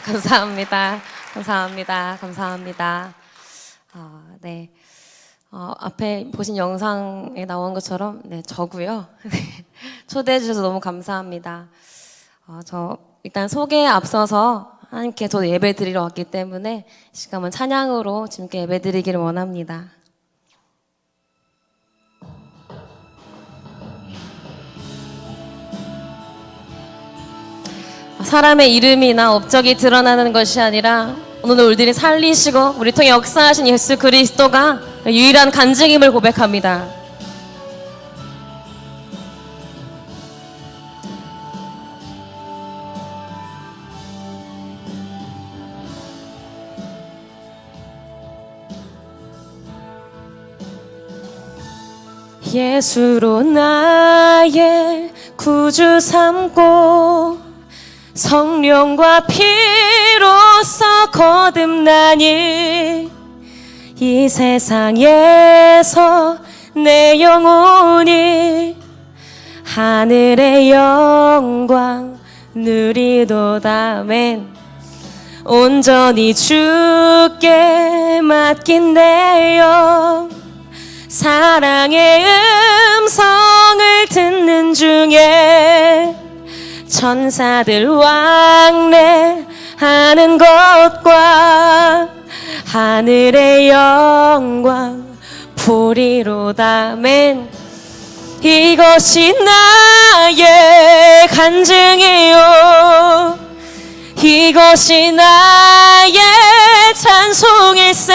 감사합니다. 감사합니다. 감사합니다. 네. 앞에 보신 영상에 나온 것처럼, 네, 저고요. 초대해 주셔서 너무 감사합니다. 저 일단 소개에 앞서서 하나님께 저도 예배 드리러 왔기 때문에 이 시간은 찬양으로 주님께 예배 드리기를 원합니다. 사람의 이름이나 업적이 드러나는 것이 아니라 오늘 우리들이 살리시고 우리 통해 역사하신 예수 그리스도가 유일한 간증임을 고백합니다. 예수로 나의 구주 삼고 성령과 피로써 거듭나니 이 세상에서 내 영혼이 하늘의 영광 누리도다. 아멘. 온전히 주께 맡긴 내 영 사랑의 음성을 듣는 중에 천사들 왕래하는 것과 하늘의 영광 보리로다. 아멘. 이것이 나의 간증이요 이것이 나의 찬송일세.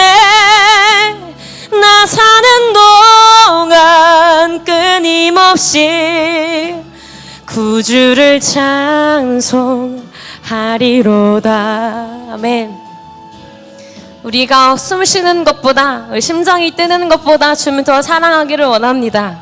나 사는 동안 끊임없이 구주를 찬송하리로다. 아멘. 우리가 숨 쉬는 것보다, 우리 심장이 뛰는 것보다 주님을 더 사랑하기를 원합니다.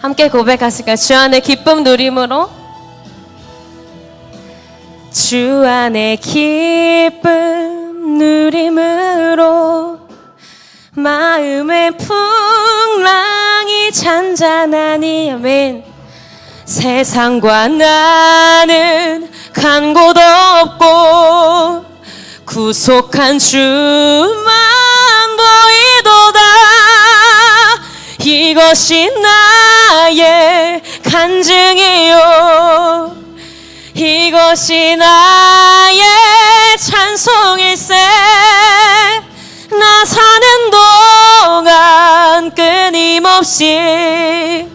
함께 고백하실까요? 주 안에 기쁨 누림으로, 주 안에 기쁨 누림으로 마음의 풍랑이 잔잔하니. 아멘. 세상과 나는 간 곳 없고 구속한 주만 보이도다. 이것이 나의 간증이요 이것이 나의 찬송일세. 나 사는 동안 끊임없이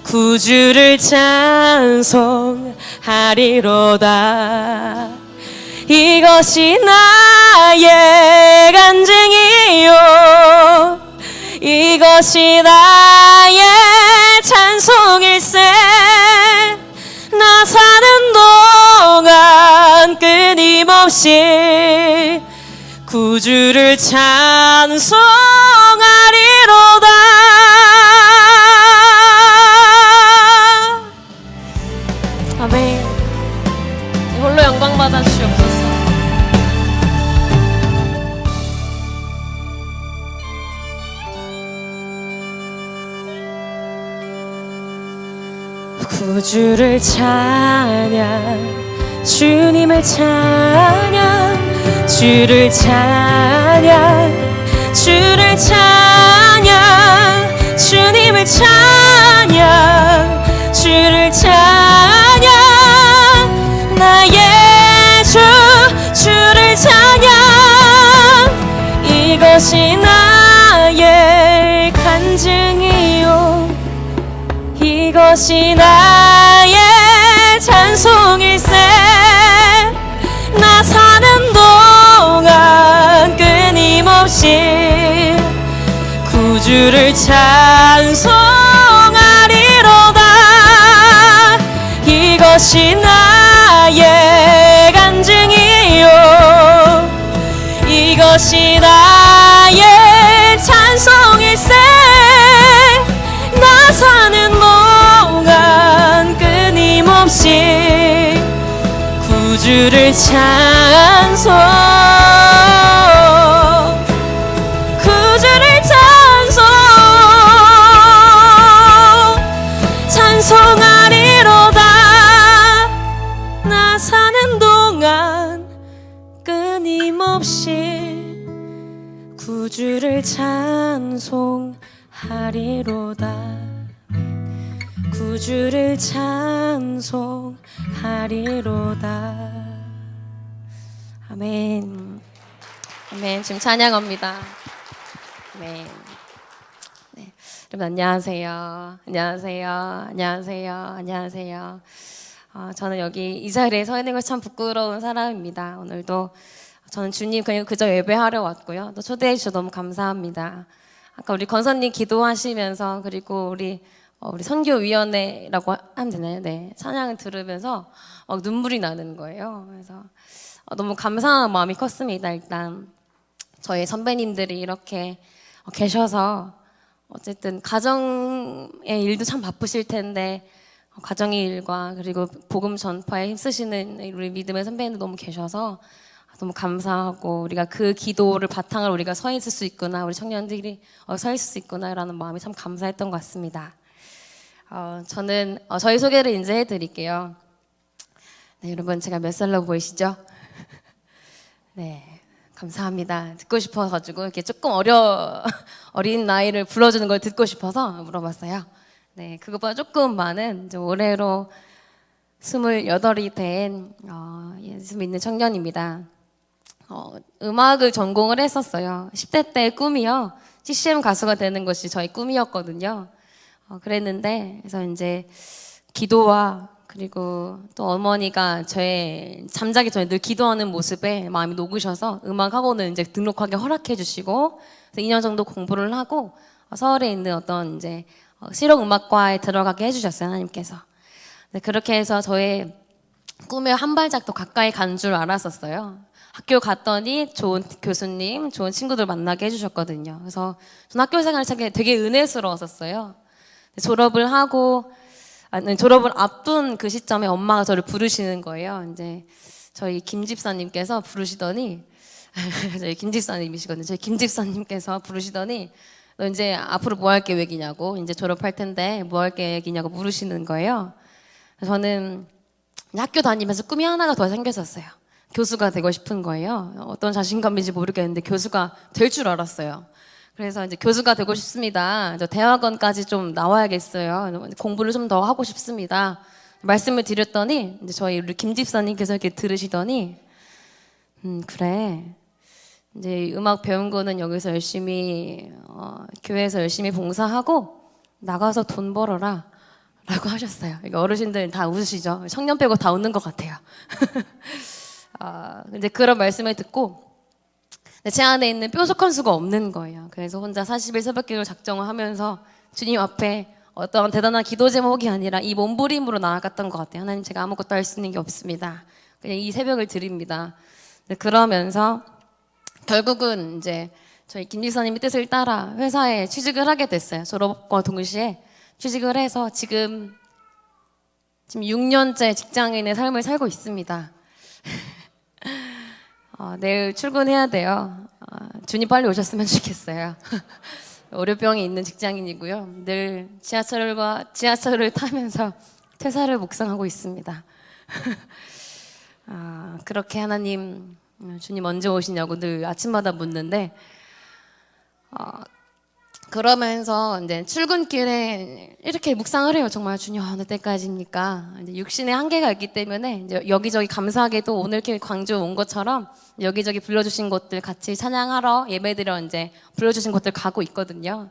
구주를 찬송하리로다. 이것이 나의 간증이요 이것이 나의 찬송일세. 나 사는 동안 끊임없이 구주를 찬송하리로다. 아멘. 홀로 영광 받아 주시옵소서. 구주를 찬양, 주님을 찬양, 주를 찬양, 주를 찬양, 주님을 찬양, 주를 찬양, 나의 주, 주를 찬양. 이것이 나의 간증이요 이것이 나의 찬송일세. 나 사는 동안 끊임없이 구주를 찬송하리로다. 이것이 나의 간증이요 이것이 나의 찬송일세. 나 사는 동안 끊임없이 구주를 찬송 사는 동안 끊임없이 구주를 찬송하리로다. 구주를 찬송하리로다. 아멘. 아멘. 지금 찬양합니다. 아멘. 네. 여러분 안녕하세요. 안녕하세요. 안녕하세요. 안녕하세요. 저는 여기 이 자리에 서 있는 걸 참 부끄러운 사람입니다. 오늘도 저는 주님 그저 예배하러 왔고요. 또 초대해 주셔서 너무 감사합니다. 아까 우리 권사님 기도하시면서 그리고 우리 선교위원회라고 하면 되나요? 네. 찬양을 들으면서 눈물이 나는 거예요. 그래서 너무 감사한 마음이 컸습니다. 일단 저희 선배님들이 이렇게 계셔서 어쨌든 가정의 일도 참 바쁘실 텐데 가정의 일과 그리고 복음 전파에 힘쓰시는 우리 믿음의 선배님들 너무 계셔서 너무 감사하고 우리가 그 기도를 바탕으로 우리가 서 있을 수 있구나, 우리 청년들이 서 있을 수 있구나라는 마음이 참 감사했던 것 같습니다. 저는 저희 소개를 이제 해드릴게요. 네, 여러분 제가 몇 살로 보이시죠? 네, 감사합니다. 듣고 싶어가지고 이렇게 조금 어린 나이를 불러주는 걸 듣고 싶어서 물어봤어요. 네, 그것보다 조금 많은 올해로 28이 된 예수 믿는 청년입니다. 음악을 전공을 했었어요. 10대 때 꿈이요. CCM 가수가 되는 것이 저희 꿈이었거든요. 그랬는데 그래서 이제 기도와 그리고 또 어머니가 저의 잠자기 전에 늘 기도하는 모습에 마음이 녹으셔서 음악 학원을 이제 등록하게 허락해 주시고 2년 정도 공부를 하고 서울에 있는 어떤 이제 실용음악과에 들어가게 해주셨어요, 하나님께서. 네, 그렇게 해서 저의 꿈에 한 발짝 더 가까이 간 줄 알았었어요. 학교 갔더니 좋은 교수님, 좋은 친구들 만나게 해주셨거든요. 그래서 전 학교 생활이 되게 은혜스러웠었어요. 졸업을 앞둔 그 시점에 엄마가 저를 부르시는 거예요. 이제 저희 김 집사님께서 부르시더니 저희 김 집사님이시거든요. 저희 김 집사님께서 부르시더니 너 이제 앞으로 뭐 할 계획이냐고, 이제 졸업할 텐데 뭐 할 계획이냐고 물으시는 거예요. 저는 학교 다니면서 꿈이 하나가 더 생겼었어요. 교수가 되고 싶은 거예요. 어떤 자신감인지 모르겠는데 교수가 될 줄 알았어요. 그래서 이제 교수가 되고 싶습니다. 저 대학원까지 좀 나와야겠어요. 공부를 좀 더 하고 싶습니다. 말씀을 드렸더니 이제 저희 우리 김 집사님께서 이렇게 들으시더니 그래. 이제 음악 배운 거는 여기서 열심히 교회에서 열심히 봉사하고 나가서 돈 벌어라 라고 하셨어요. 어르신들 다 웃으시죠? 청년 빼고 다 웃는 것 같아요. 근데 그런 말씀을 듣고 제 안에 있는 뾰족한 수가 없는 거예요. 그래서 혼자 40일 새벽기도를 작정을 하면서 주님 앞에 어떤 대단한 기도 제목이 아니라 이 몸부림으로 나아갔던 것 같아요. 하나님, 제가 아무것도 할 수 있는 게 없습니다. 그냥 이 새벽을 드립니다. 그러면서 결국은 이제 저희 김 지사님의 뜻을 따라 회사에 취직을 하게 됐어요. 졸업과 동시에 취직을 해서 지금 6년째 직장인의 삶을 살고 있습니다. 내일 출근해야 돼요. 주님 빨리 오셨으면 좋겠어요. 월요병이 있는 직장인이고요. 늘 지하철을 타면서 퇴사를 묵상하고 있습니다. 그렇게 하나님, 주님 언제 오시냐고 늘 아침마다 묻는데 그러면서 이제 출근길에 이렇게 묵상을 해요. 정말 주님 어느 때까지입니까? 이제 육신의 한계가 있기 때문에 이제 여기저기 감사하게도 오늘 이렇게 광주 온 것처럼 여기저기 불러주신 곳들 같이 찬양하러 예배드려 이제 불러주신 곳들 가고 있거든요.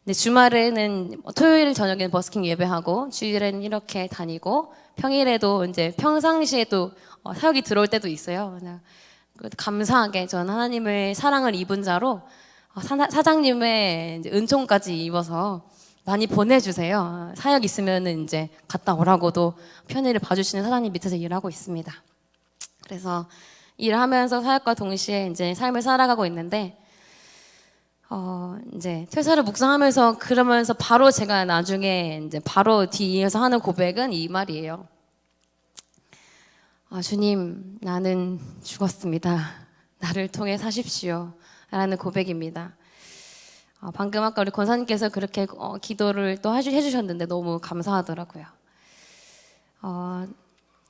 근데 주말에는 토요일 저녁에는 버스킹 예배하고 주일에는 이렇게 다니고 평일에도 이제 평상시에도 사역이 들어올 때도 있어요. 감사하게 전 하나님의 사랑을 입은 자로 사장님의 이제 은총까지 입어서 많이 보내주세요. 사역 있으면은 이제 갔다 오라고도 편의를 봐주시는 사장님 밑에서 일하고 있습니다. 그래서 일하면서 사역과 동시에 이제 삶을 살아가고 있는데, 이제 퇴사를 묵상하면서 그러면서 바로 제가 나중에 이제 바로 뒤에서 하는 고백은 이 말이에요. 주님, 나는 죽었습니다. 나를 통해 사십시오. 라는 고백입니다. 방금 아까 우리 권사님께서 그렇게 기도를 또 해주셨는데 너무 감사하더라고요.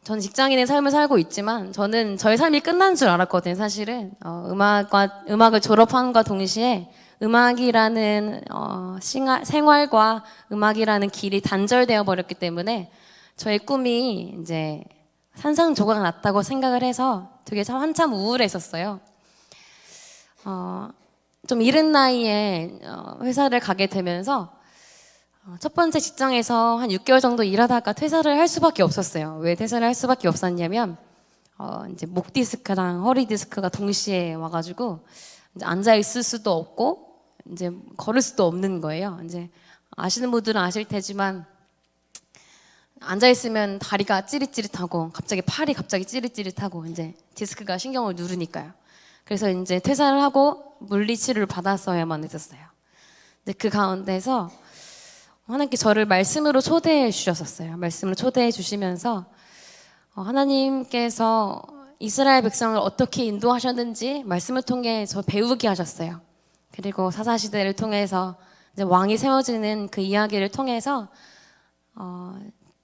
저는 직장인의 삶을 살고 있지만 저는 저의 삶이 끝난 줄 알았거든요. 사실은 음악을 졸업함과 동시에 음악이라는 생활과 음악이라는 길이 단절되어 버렸기 때문에 저의 꿈이 이제 산산조각 났다고 생각을 해서 되게 한참 우울했었어요. 좀 이른 나이에 회사를 가게 되면서 첫 번째 직장에서 한 6개월 정도 일하다가 퇴사를 할 수밖에 없었어요. 왜 퇴사를 할 수밖에 없었냐면 이제 목 디스크랑 허리 디스크가 동시에 와가지고 이제 앉아 있을 수도 없고 이제 걸을 수도 없는 거예요. 이제 아시는 분들은 아실 테지만 앉아 있으면 다리가 찌릿찌릿하고 갑자기 팔이 갑자기 찌릿찌릿하고 이제 디스크가 신경을 누르니까요. 그래서 이제 퇴사를 하고 물리치료를 받았어야만 했었어요. 근데 그 가운데서 하나님께 저를 말씀으로 초대해 주셨었어요. 말씀으로 초대해 주시면서 하나님께서 이스라엘 백성을 어떻게 인도하셨는지 말씀을 통해 저 배우게 하셨어요. 그리고 사사시대를 통해서 이제 왕이 세워지는 그 이야기를 통해서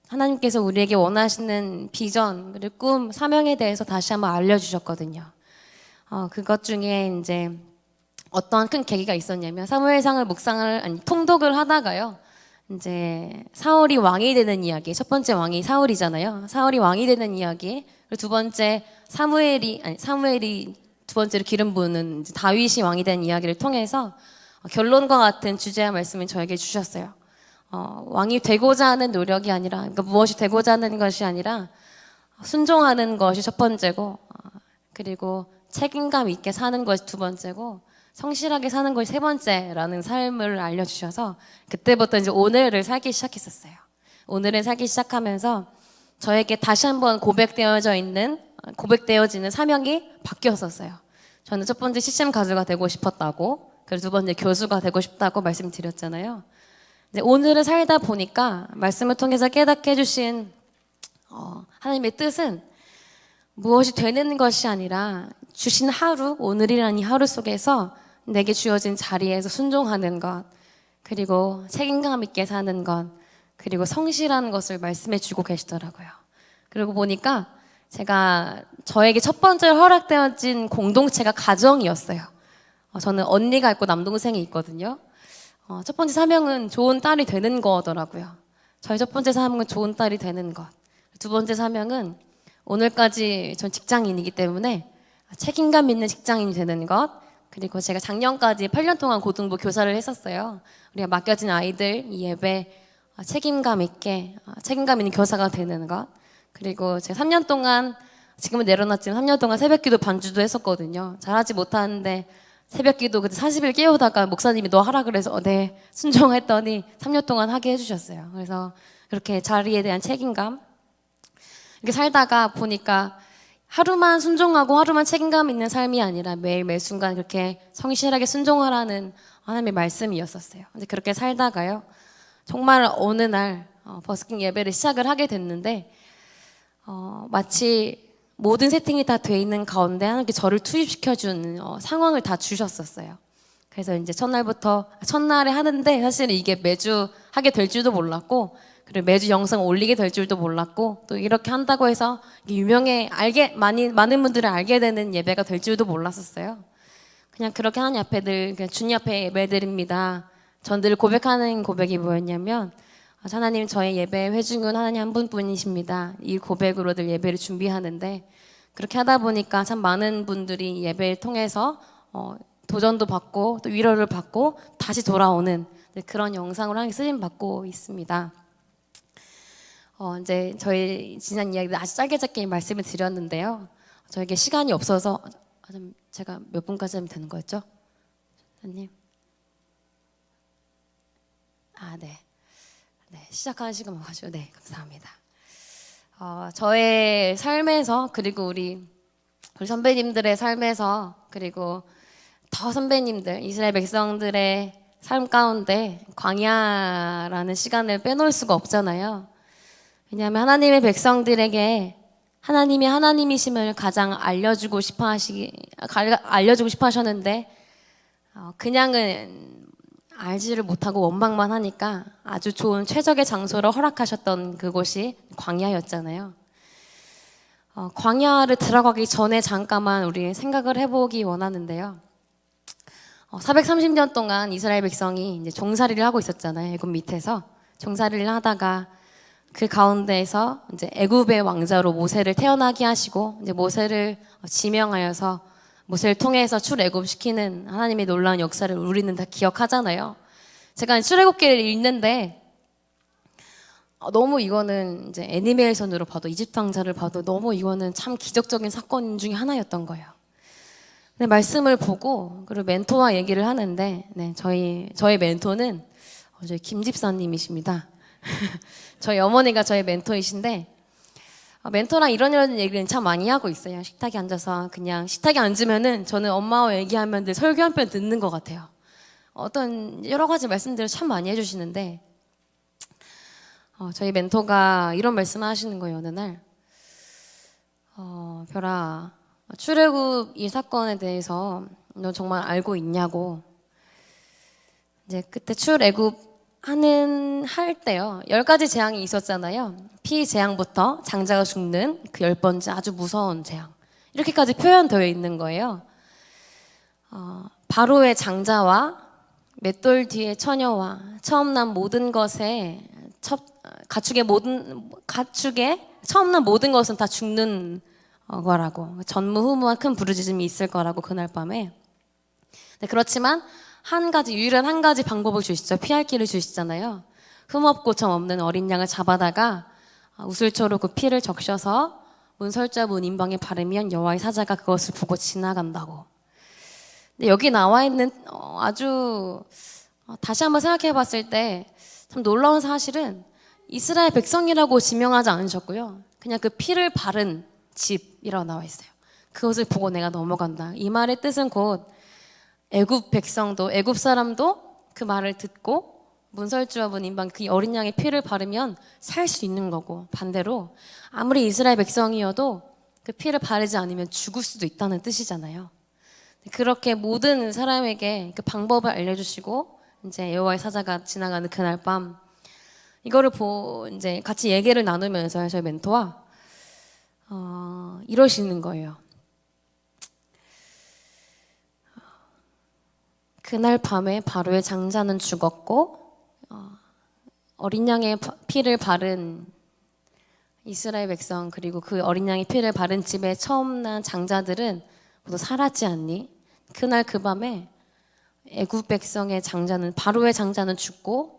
하나님께서 우리에게 원하시는 비전 그리고 꿈, 사명에 대해서 다시 한번 알려주셨거든요. 그것 중에 이제 어떠한 큰 계기가 있었냐면 사무엘상을 통독을 하다가요. 이제 사울이 왕이 되는 이야기, 첫 번째 왕이 사울이잖아요. 사울이 왕이 되는 이야기, 그리고 두 번째 사무엘이 두 번째로 기름 부는 다윗이 왕이 된 이야기를 통해서 결론과 같은 주제와 말씀을 저에게 주셨어요. 왕이 되고자 하는 노력이 아니라, 그러니까 무엇이 되고자 하는 것이 아니라 순종하는 것이 첫 번째고, 그리고 책임감 있게 사는 것이 두 번째고, 성실하게 사는 것이 세 번째라는 삶을 알려주셔서 그때부터 이제 오늘을 살기 시작했었어요. 오늘을 살기 시작하면서 저에게 다시 한번 고백되어지는 사명이 바뀌었었어요. 저는 첫 번째 CCM 가수가 되고 싶었다고, 그리고 두 번째 교수가 되고 싶다고 말씀드렸잖아요. 이제 오늘을 살다 보니까 말씀을 통해서 깨닫게 해주신 하나님의 뜻은 무엇이 되는 것이 아니라 주신 하루, 오늘이라는 이 하루 속에서 내게 주어진 자리에서 순종하는 것, 그리고 책임감 있게 사는 것, 그리고 성실한 것을 말씀해 주고 계시더라고요. 그리고 보니까 저에게 첫 번째로 허락되어진 공동체가 가정이었어요. 저는 언니가 있고 남동생이 있거든요. 첫 번째 사명은 좋은 딸이 되는 거더라고요. 저희 첫 번째 사명은 좋은 딸이 되는 것. 두 번째 사명은 오늘까지 전 직장인이기 때문에 책임감 있는 직장인이 되는 것. 그리고 제가 작년까지 8년 동안 고등부 교사를 했었어요. 우리가 맡겨진 아이들 이 예배 책임감 있는 교사가 되는 것. 그리고 제가 3년 동안, 지금은 내려놨지만 3년 동안 새벽기도 반주도 했었거든요. 잘하지 못하는데 새벽기도 그때 40일 깨우다가 목사님이 너 하라 그래서 네 순종했더니 3년 동안 하게 해주셨어요. 그래서 그렇게 자리에 대한 책임감, 이렇게 살다가 보니까 하루만 순종하고 하루만 책임감 있는 삶이 아니라 매일 매 순간 그렇게 성실하게 순종하라는 하나님의 말씀이었었어요. 근데 그렇게 살다가요, 정말 어느 날 버스킹 예배를 시작을 하게 됐는데 마치 모든 세팅이 다 돼 있는 가운데 하나님께 저를 투입시켜준 상황을 다 주셨었어요. 그래서 이제 첫날에 하는데 사실은 이게 매주 하게 될 줄도 몰랐고, 그리고 매주 영상 올리게 될 줄도 몰랐고, 또 이렇게 한다고 해서 많은 분들을 알게 되는 예배가 될 줄도 몰랐었어요. 그냥 그렇게 하나님 앞에 그냥 주님 앞에 예배드립니다. 전 늘 고백하는 고백이 뭐였냐면, 하나님, 저의 예배 회중은 하나님 한 분뿐이십니다. 이 고백으로 늘 예배를 준비하는데, 그렇게 하다 보니까 참 많은 분들이 예배를 통해서 도전도 받고 또 위로를 받고 다시 돌아오는 그런 영상으로 하나님 쓰임 받고 있습니다. 이제 저희 지난 이야기를 아주 짧게 말씀을 드렸는데요. 저에게 시간이 없어서 제가 몇 분까지 하면 되는 거였죠? 선생님? 네, 시작하는 시간 와가지고 네, 감사합니다. 저의 삶에서, 그리고 우리 선배님들의 삶에서, 그리고 더 선배님들, 이스라엘 백성들의 삶 가운데 광야라는 시간을 빼놓을 수가 없잖아요. 왜냐하면 하나님의 백성들에게 하나님이 하나님이심을 가장 알려주고 싶어 하셨는데 그냥은 알지를 못하고 원망만 하니까 아주 좋은 최적의 장소를 허락하셨던 그곳이 광야였잖아요. 광야를 들어가기 전에 잠깐만 우리 생각을 해보기 원하는데요. 430년 동안 이스라엘 백성이 이제 종살이를 하고 있었잖아요. 애굽 밑에서 종살이를 하다가 그 가운데에서 이제 애굽의 왕자로 모세를 태어나게 하시고 이제 모세를 지명하여서 모세를 통해서 출애굽시키는 하나님의 놀라운 역사를 우리는 다 기억하잖아요. 제가 출애굽기를 읽는데 너무 이거는 이제 애니메이션으로 봐도 이집트 왕자를 봐도 너무 이거는 참 기적적인 사건 중에 하나였던 거예요. 네, 말씀을 보고 그리고 멘토와 얘기를 하는데 네, 저의 멘토는 저희 김 집사님이십니다. 저희 어머니가 저의 멘토이신데 멘토랑 이런 얘기는 참 많이 하고 있어요. 식탁에 앉아서 그냥 식탁에 앉으면은 저는 엄마와 얘기하면 늘 설교 한 편 듣는 것 같아요. 어떤 여러 가지 말씀들을 참 많이 해주시는데 저희 멘토가 이런 말씀을 하시는 거예요. 어느 날 별아 출애굽 이 사건에 대해서 너 정말 알고 있냐고. 이제 그때 출애굽 할 때요 10가지 재앙이 있었잖아요. 피 재앙부터 장자가 죽는 그 10번째 아주 무서운 재앙 이렇게까지 표현되어 있는 거예요. 바로의 장자와 맷돌 뒤의 처녀와 처음 난 모든 것에 가축의 처음 난 모든 것은 다 죽는 거라고, 전무후무한 큰 부르짖음이 있을 거라고 그날 밤에. 네, 그렇지만 유일한 한 가지 방법을 주시죠. 피할 길을 주시잖아요. 흠없고 점 없는 어린 양을 잡아다가 우슬초로 그 피를 적셔서 문설자 문 임방에 바르면 여호와의 사자가 그것을 보고 지나간다고. 근데 여기 나와 있는 아주 다시 한번 생각해 봤을 때 참 놀라운 사실은 이스라엘 백성이라고 지명하지 않으셨고요. 그냥 그 피를 바른 집이라고 나와 있어요. 그것을 보고 내가 넘어간다. 이 말의 뜻은 곧 애굽 백성도, 애굽 사람도 그 말을 듣고 문설주와 문임방 그 어린 양의 피를 바르면 살 수 있는 거고, 반대로 아무리 이스라엘 백성이어도 그 피를 바르지 않으면 죽을 수도 있다는 뜻이잖아요. 그렇게 모든 사람에게 그 방법을 알려주시고 이제 여호와의 사자가 지나가는 그날 밤 이거를 이제 같이 얘기를 나누면서 저희 멘토와 이러시는 거예요. 그날 밤에 바로의 장자는 죽었고 어린 양의 피를 바른 이스라엘 백성 그리고 그 어린 양의 피를 바른 집에 처음 난 장자들은 모두 살았지 않니? 그날 그 밤에 애굽 백성의 장자는 바로의 장자는 죽고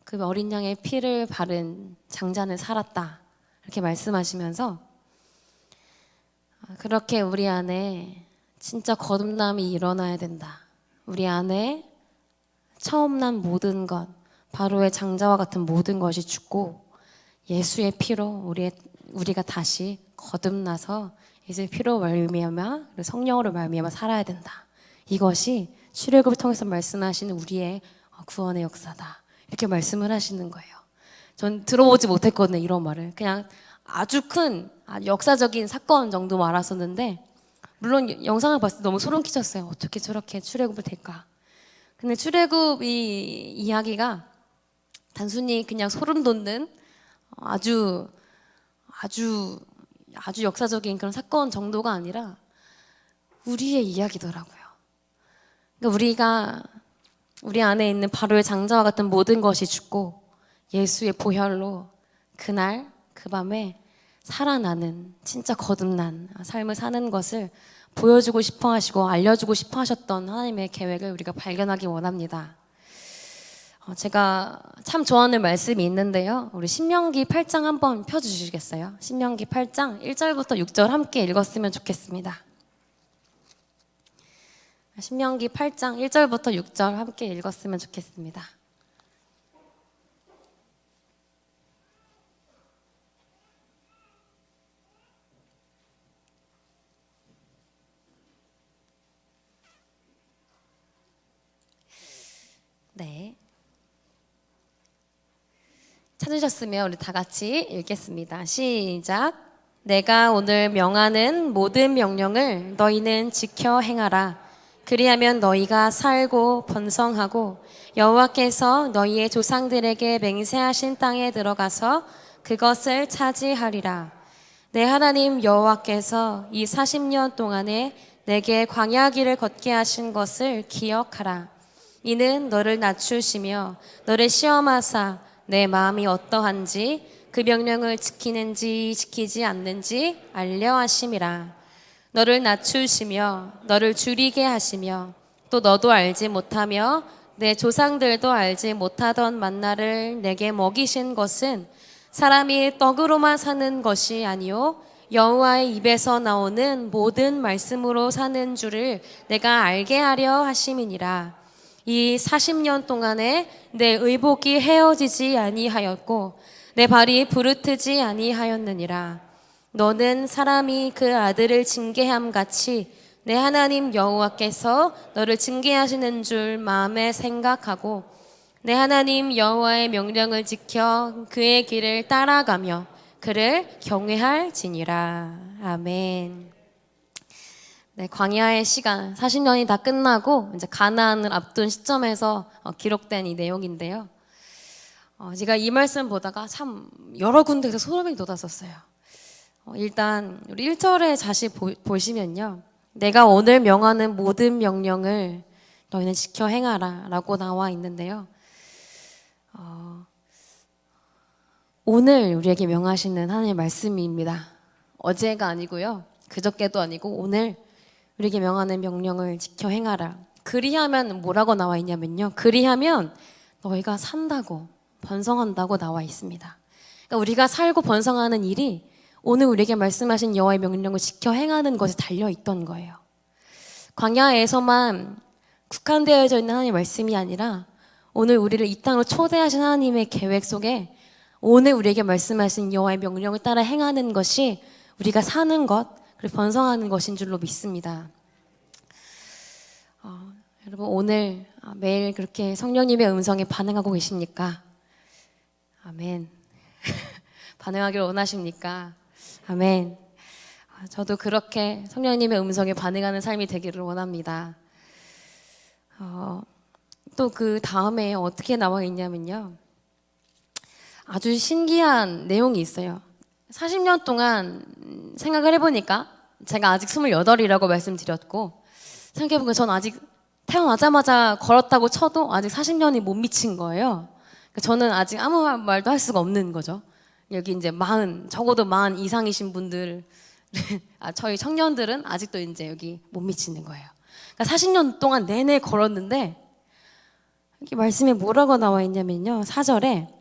그 어린 양의 피를 바른 장자는 살았다. 이렇게 말씀하시면서 그렇게 우리 안에 진짜 거듭남이 일어나야 된다. 우리 안에 처음 난 모든 것, 바로의 장자와 같은 모든 것이 죽고 예수의 피로 우리가 다시 거듭나서 예수의 피로 말미암아 성령으로 말미암아 살아야 된다. 이것이 출애굽을 통해서 말씀하시는 우리의 구원의 역사다. 이렇게 말씀을 하시는 거예요. 전 들어보지 못했거든요, 이런 말을. 그냥 아주 큰 역사적인 사건 정도 알았었는데 물론 영상을 봤을 때 너무 소름 끼쳤어요. 어떻게 저렇게 출애굽을 될까? 근데 출애굽 이 이야기가 단순히 그냥 소름 돋는 아주 역사적인 그런 사건 정도가 아니라 우리의 이야기더라고요. 그러니까 우리 안에 있는 바로의 장자와 같은 모든 것이 죽고 예수의 보혈로 그날 그 밤에 살아나는 진짜 거듭난 삶을 사는 것을 보여주고 싶어 하시고 알려주고 싶어 하셨던 하나님의 계획을 우리가 발견하기 원합니다. 제가 참 좋아하는 말씀이 있는데요. 우리 신명기 8장 한번 펴주시겠어요? 신명기 8장 1절부터 6절 함께 읽었으면 좋겠습니다. 신명기 8장 1절부터 6절 함께 읽었으면 좋겠습니다. 네. 찾으셨으면 우리 다 같이 읽겠습니다. 시작. 내가 오늘 명하는 모든 명령을 너희는 지켜 행하라. 그리하면 너희가 살고 번성하고 여호와께서 너희의 조상들에게 맹세하신 땅에 들어가서 그것을 차지하리라. 내 하나님 여호와께서 이 40년 동안에 내게 광야 길을 걷게 하신 것을 기억하라. 이는 너를 낮추시며 너를 시험하사 내 마음이 어떠한지 그 명령을 지키는지 지키지 않는지 알려 하심이라. 너를 낮추시며 너를 줄이게 하시며 또 너도 알지 못하며 내 조상들도 알지 못하던 만나를 내게 먹이신 것은 사람이 떡으로만 사는 것이 아니요 여호와의 입에서 나오는 모든 말씀으로 사는 줄을 내가 알게 하려 하심이니라. 이 40년 동안에 내 의복이 헤어지지 아니하였고 내 발이 부르트지 아니하였느니라. 너는 사람이 그 아들을 징계함 같이 내 하나님 여호와께서 너를 징계하시는 줄 마음에 생각하고 내 하나님 여호와의 명령을 지켜 그의 길을 따라가며 그를 경외할지니라. 아멘. 네, 광야의 시간 40년이 다 끝나고 이제 가나안을 앞둔 시점에서 기록된 이 내용인데요. 제가 이 말씀 보다가 참 여러 군데에서 소름이 돋았었어요. 일단 우리 1절에 다시 보시면요. 내가 오늘 명하는 모든 명령을 너희는 지켜 행하라 라고 나와 있는데요. 오늘 우리에게 명하시는 하나님의 말씀입니다. 어제가 아니고요. 그저께도 아니고 오늘 우리에게 명하는 명령을 지켜 행하라. 그리하면 뭐라고 나와 있냐면요. 그리하면 너희가 산다고 번성한다고 나와 있습니다. 그러니까 우리가 살고 번성하는 일이 오늘 우리에게 말씀하신 여호와의 명령을 지켜 행하는 것에 달려 있던 거예요. 광야에서만 국한되어져 있는 하나님의 말씀이 아니라 오늘 우리를 이 땅으로 초대하신 하나님의 계획 속에 오늘 우리에게 말씀하신 여호와의 명령을 따라 행하는 것이 우리가 사는 것 그리고 번성하는 것인 줄로 믿습니다. 여러분 오늘 매일 그렇게 성령님의 음성에 반응하고 계십니까? 아멘. 반응하기를 원하십니까? 아멘. 저도 그렇게 성령님의 음성에 반응하는 삶이 되기를 원합니다. 또 그 다음에 어떻게 나와 있냐면요. 아주 신기한 내용이 있어요. 40년 동안 생각을 해보니까 제가 아직 28이라고 말씀드렸고 생각해보니까 전 아직 태어나자마자 걸었다고 쳐도 아직 40년이 못 미친 거예요. 저는 아직 아무 말도 할 수가 없는 거죠. 여기 이제 40, 적어도 40 이상이신 분들, 저희 청년들은 아직도 이제 여기 못 미치는 거예요. 그러니까 40년 동안 내내 걸었는데, 여기 말씀에 뭐라고 나와 있냐면요. 4절에,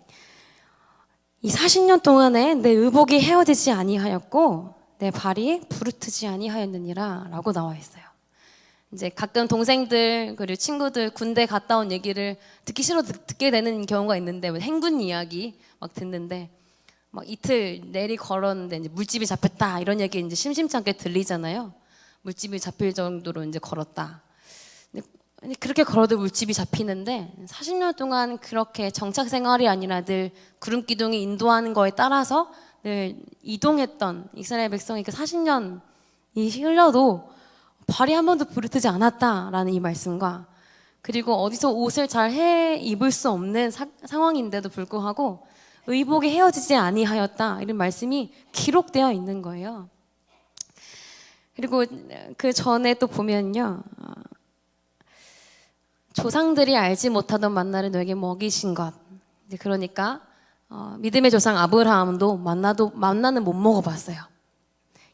이 40년 동안에 내 의복이 헤어지지 아니하였고, 내 발이 부르트지 아니하였느니라 라고 나와 있어요. 이제 가끔 동생들 그리고 친구들 군대 갔다 온 얘기를 듣기 싫어 듣게 되는 경우가 있는데 행군 이야기 막 듣는데 막 이틀 내리 걸었는데 이제 물집이 잡혔다 이런 얘기 이제 심심치 않게 들리잖아요. 물집이 잡힐 정도로 이제 걸었다. 근데 그렇게 걸어도 물집이 잡히는데 40년 동안 그렇게 정착 생활이 아니라 늘 구름 기둥이 인도하는 거에 따라서 늘 이동했던 이스라엘 백성이 그 40년이 흘러도 발이 한 번도 부르트지 않았다라는 이 말씀과 그리고 어디서 옷을 잘 해 입을 수 없는 상황인데도 불구하고 의복이 헤어지지 아니하였다 이런 말씀이 기록되어 있는 거예요. 그리고 그 전에 또 보면요. 조상들이 알지 못하던 만나를 너에게 먹이신 것. 그러니까 믿음의 조상 아브라함도 만나는 못 먹어봤어요.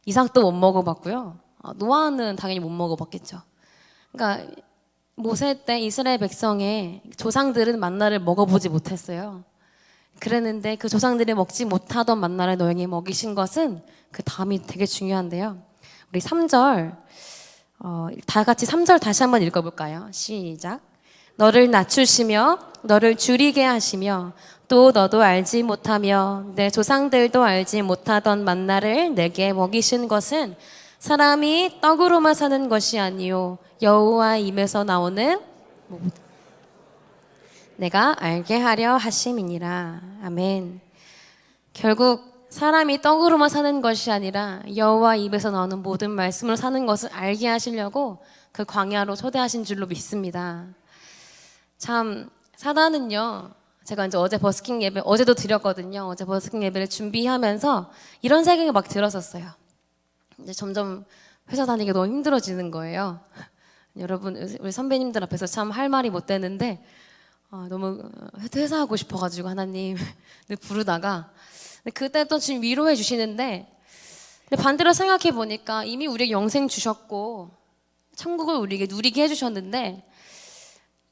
이삭도 못 먹어봤고요. 노아는 당연히 못 먹어봤겠죠. 그러니까 모세 때 이스라엘 백성의 조상들은 만나를 먹어보지 못했어요. 그랬는데 그 조상들이 먹지 못하던 만나를 너에게 먹이신 것은 그 다음이 되게 중요한데요. 우리 3절 다 같이 3절 다시 한번 읽어볼까요? 시작. 너를 낮추시며 너를 줄이게 하시며 또 너도 알지 못하며 내 조상들도 알지 못하던 만나를 내게 먹이신 것은 사람이 떡으로만 사는 것이 아니요 여호와 입에서 나오는 내가 알게 하려 하심이니라. 아멘. 결국 사람이 떡으로만 사는 것이 아니라 여호와 입에서 나오는 모든 말씀으로 사는 것을 알게 하시려고 그 광야로 초대하신 줄로 믿습니다. 참 사단은요 제가 이제 어제 버스킹 예배, 어제도 드렸거든요. 어제 버스킹 예배를 준비하면서 이런 생각이 막 들었었어요. 이제 점점 회사 다니기 너무 힘들어지는 거예요. 여러분, 우리 선배님들 앞에서 참 할 말이 못 되는데, 너무 회사하고 싶어가지고 하나님을 부르다가, 근데 그때 또 지금 위로해 주시는데, 근데 반대로 생각해 보니까 이미 우리에게 영생 주셨고, 천국을 우리에게 누리게 해주셨는데,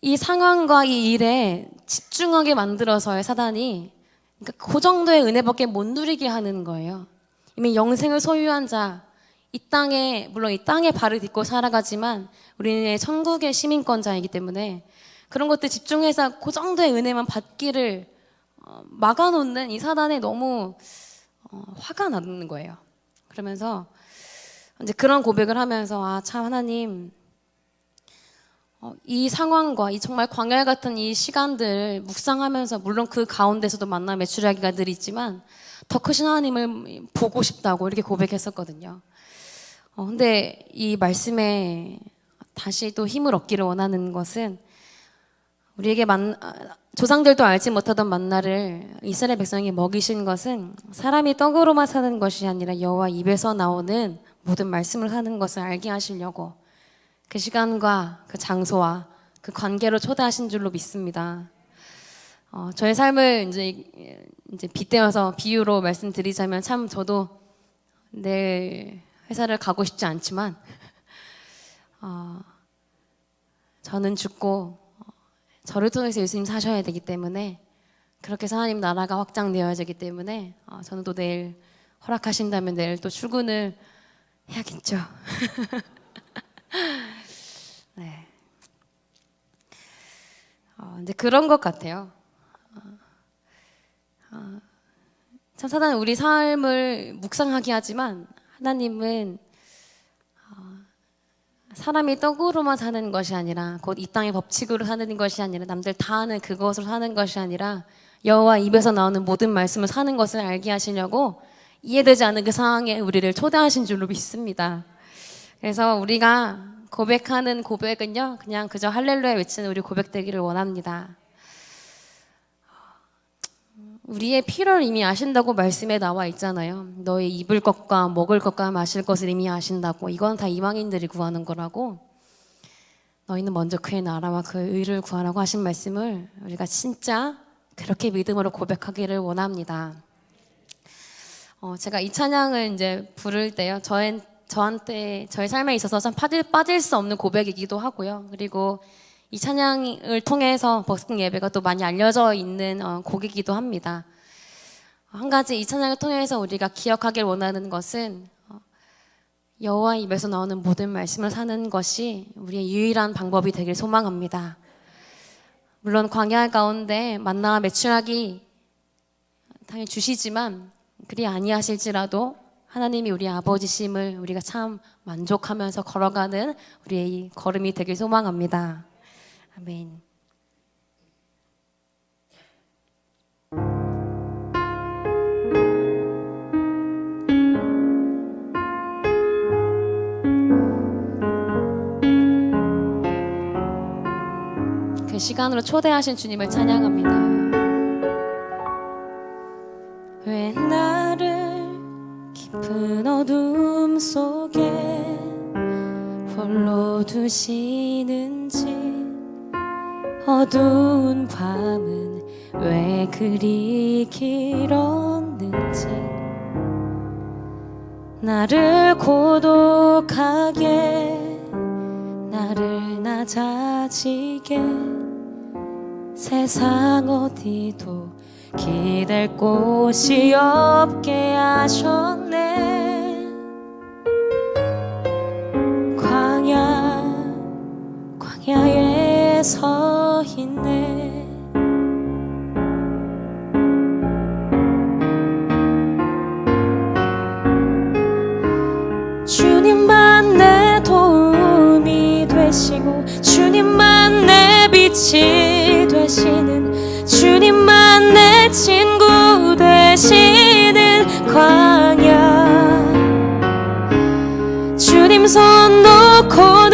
이 상황과 이 일에 집중하게 만들어서의 사단이, 그러니까 그 정도의 은혜밖에 못 누리게 하는 거예요. 이미 영생을 소유한 자, 이 땅에, 물론 이 땅에 발을 딛고 살아가지만 우리는 천국의 시민권자이기 때문에 그런 것들 집중해서 그 정도의 은혜만 받기를 막아놓는 이 사단에 너무 화가 나는 거예요. 그러면서 이제 그런 고백을 하면서 참 하나님, 이 상황과 이 정말 광야 같은 이 시간들 묵상하면서 물론 그 가운데서도 만나 매출하기가 늘 있지만 더 크신 하나님을 보고 싶다고 이렇게 고백했었거든요. 근데 이 말씀에 다시 또 힘을 얻기를 원하는 것은 우리에게 조상들도 알지 못하던 만나를 이스라엘 백성에게 먹이신 것은 사람이 떡으로만 사는 것이 아니라 여호와 입에서 나오는 모든 말씀을 하는 것을 알게 하시려고 그 시간과 그 장소와 그 관계로 초대하신 줄로 믿습니다. 저의 삶을 이제 빗대어서 비유로 말씀드리자면 참 저도 내일 회사를 가고 싶지 않지만 저는 죽고 저를 통해서 예수님 사셔야 되기 때문에 그렇게 하나님 나라가 확장되어야 되기 때문에 저는 또 내일 허락하신다면 내일 또 출근을 해야겠죠. 네. 이제 그런 것 같아요. 참 사단은 우리 삶을 묵상하게 하지만 하나님은 사람이 떡으로만 사는 것이 아니라 곧 이 땅의 법칙으로 사는 것이 아니라 남들 다 아는 그것으로 사는 것이 아니라 여호와 입에서 나오는 모든 말씀을 사는 것을 알게 하시려고 이해되지 않는 그 상황에 우리를 초대하신 줄로 믿습니다. 그래서 우리가 고백하는 고백은요, 그냥 그저 할렐루야 외치는 우리 고백되기를 원합니다. 우리의 필요를 이미 아신다고 말씀에 나와 있잖아요. 너의 입을 것과 먹을 것과 마실 것을 이미 아신다고. 이건 다 이방인들이 구하는 거라고. 너희는 먼저 그의 나라와 그의 의를 구하라고 하신 말씀을 우리가 진짜 그렇게 믿음으로 고백하기를 원합니다. 제가 이 찬양을 이제 부를 때요, 저한테 저의 삶에 있어서 참 빠질 수 없는 고백이기도 하고요. 그리고 이 찬양을 통해서 버스킹 예배가 또 많이 알려져 있는 곡이기도 합니다. 한 가지 이 찬양을 통해서 우리가 기억하길 원하는 것은 여호와 입에서 나오는 모든 말씀을 사는 것이 우리의 유일한 방법이 되길 소망합니다. 물론 광야 가운데 만나와 매출하기 당연히 주시지만 그리 아니하실지라도 하나님이 우리 아버지심을 우리가 참 만족하면서 걸어가는 우리의 이 걸음이 되길 소망합니다. 아멘. 그 시간으로 초대하신 주님을 찬양합니다. 왜 나를 깊은 어둠 속에 홀로 두시는지, 어두운 밤은 왜 그리 길었는지, 나를 고독하게, 나를 낮아지게 세상 어디도 기댈 곳이 없게 하셨네. 광야에 서 있네. 주님만 내 도움이 되시고 주님만 내 빛이 되시는, 주님만 내 친구 되시는 광야. 주님 손 놓고는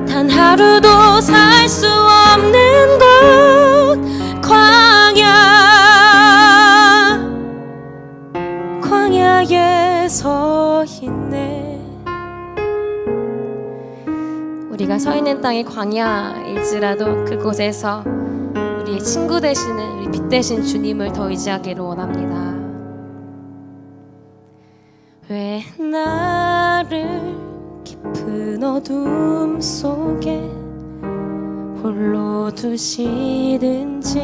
단 하루도 살 수 없는 곳, 우리가 서 있는 땅이 광야일지라도 그곳에서 우리의 친구 되시는 우리 빛 되신 주님을 더 의지하기를 원합니다. 왜 나를 깊은 어둠 속에 홀로 두시든지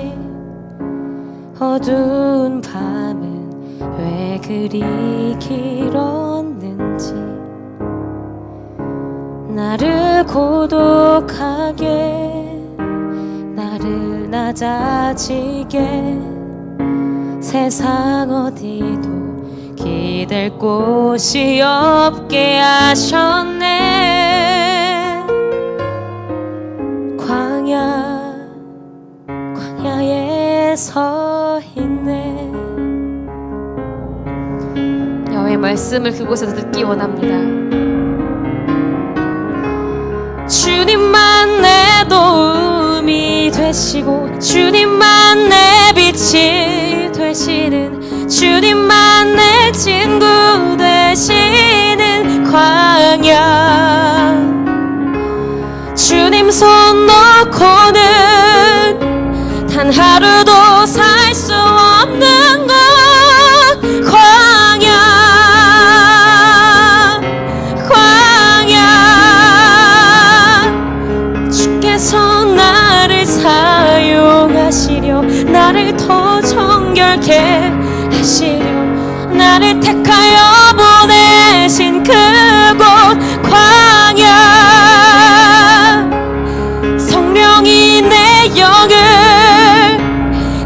어두운 밤은 왜 그리 길었는지 나를 고독하게 나를 낮아지게 세상 어디도 기댈 곳이 없게 하셨네. 광야에 서 있네. 여호와의 말씀을 그곳에서 듣기 원합니다. 주님만 내 도움이 되시고 주님만 내 빛이 되시는 주님만 내 친구 되시는 광야 주님 손 놓고는 단 하루도 살 수 없는 곳 광야 주께서 나를 사용하시려 나를 더 정결케 하시려 나를 택하여 보내신 그곳 광야 성령이 내 영을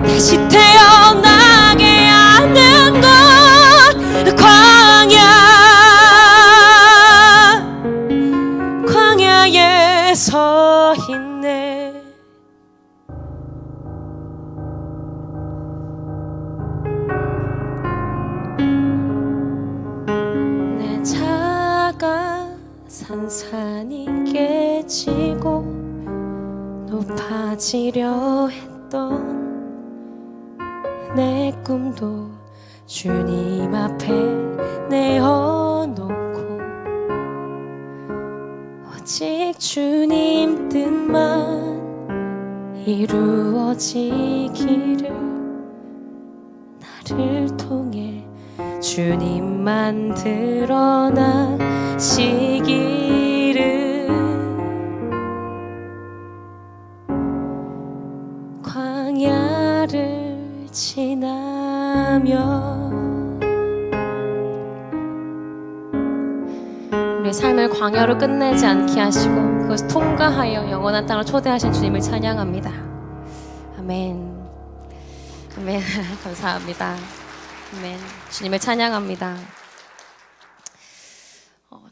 다시 태어나게 하는 곳 광야에 서 있네. 산산이 깨지고 높아지려 했던 내 꿈도 주님 앞에 내어놓고 오직 주님 뜻만 이루어지기를 나를 통해 주님만 드러나시기를 광야를 지나며 우리의 삶을 광야로 끝내지 않게 하시고 그것을 통과하여 영원한 땅으로 초대하신 주님을 찬양합니다. 아멘. 아멘. 감사합니다. 아멘. 주님을 찬양합니다.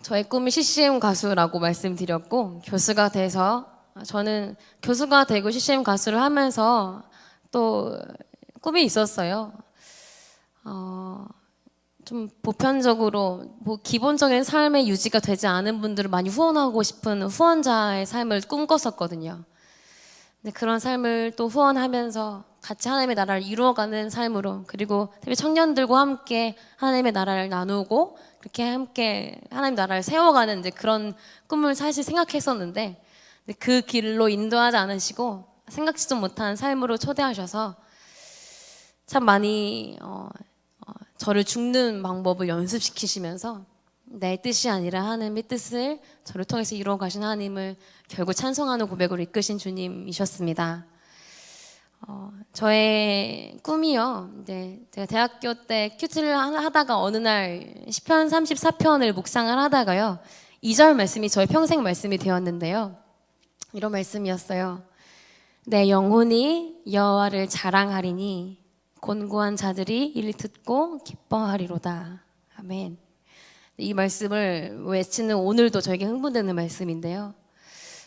저의 꿈이 CCM 가수라고 말씀드렸고 교수가 돼서 저는 교수가 되고 CCM 가수를 하면서 또 꿈이 있었어요. 좀 보편적으로 뭐 기본적인 삶의 유지가 되지 않은 분들을 많이 후원하고 싶은 후원자의 삶을 꿈꿨었거든요. 근데 그런 삶을 또 후원하면서 같이 하나님의 나라를 이루어가는 삶으로 그리고 특히 청년들과 함께 하나님의 나라를 나누고 그렇게 함께 하나님의 나라를 세워가는 이제 그런 꿈을 사실 생각했었는데 그 길로 인도하지 않으시고 생각지도 못한 삶으로 초대하셔서 참 많이 저를 죽는 방법을 연습시키시면서 내 뜻이 아니라 하나님의 뜻을 저를 통해서 이루어 가신 하나님을 결국 찬송하는 고백으로 이끄신 주님이셨습니다. 저의 꿈이요. 이제 제가 대학교 때 큐티를 하다가 어느 날 시편 34편을 묵상을 하다가요. 2절 말씀이 저의 평생 말씀이 되었는데요. 이런 말씀이었어요. 내 영혼이 여호와를 자랑하리니 곤고한 자들이 이를 듣고 기뻐하리로다. 아멘. 이 말씀을 외치는 오늘도 저에게 흥분되는 말씀인데요.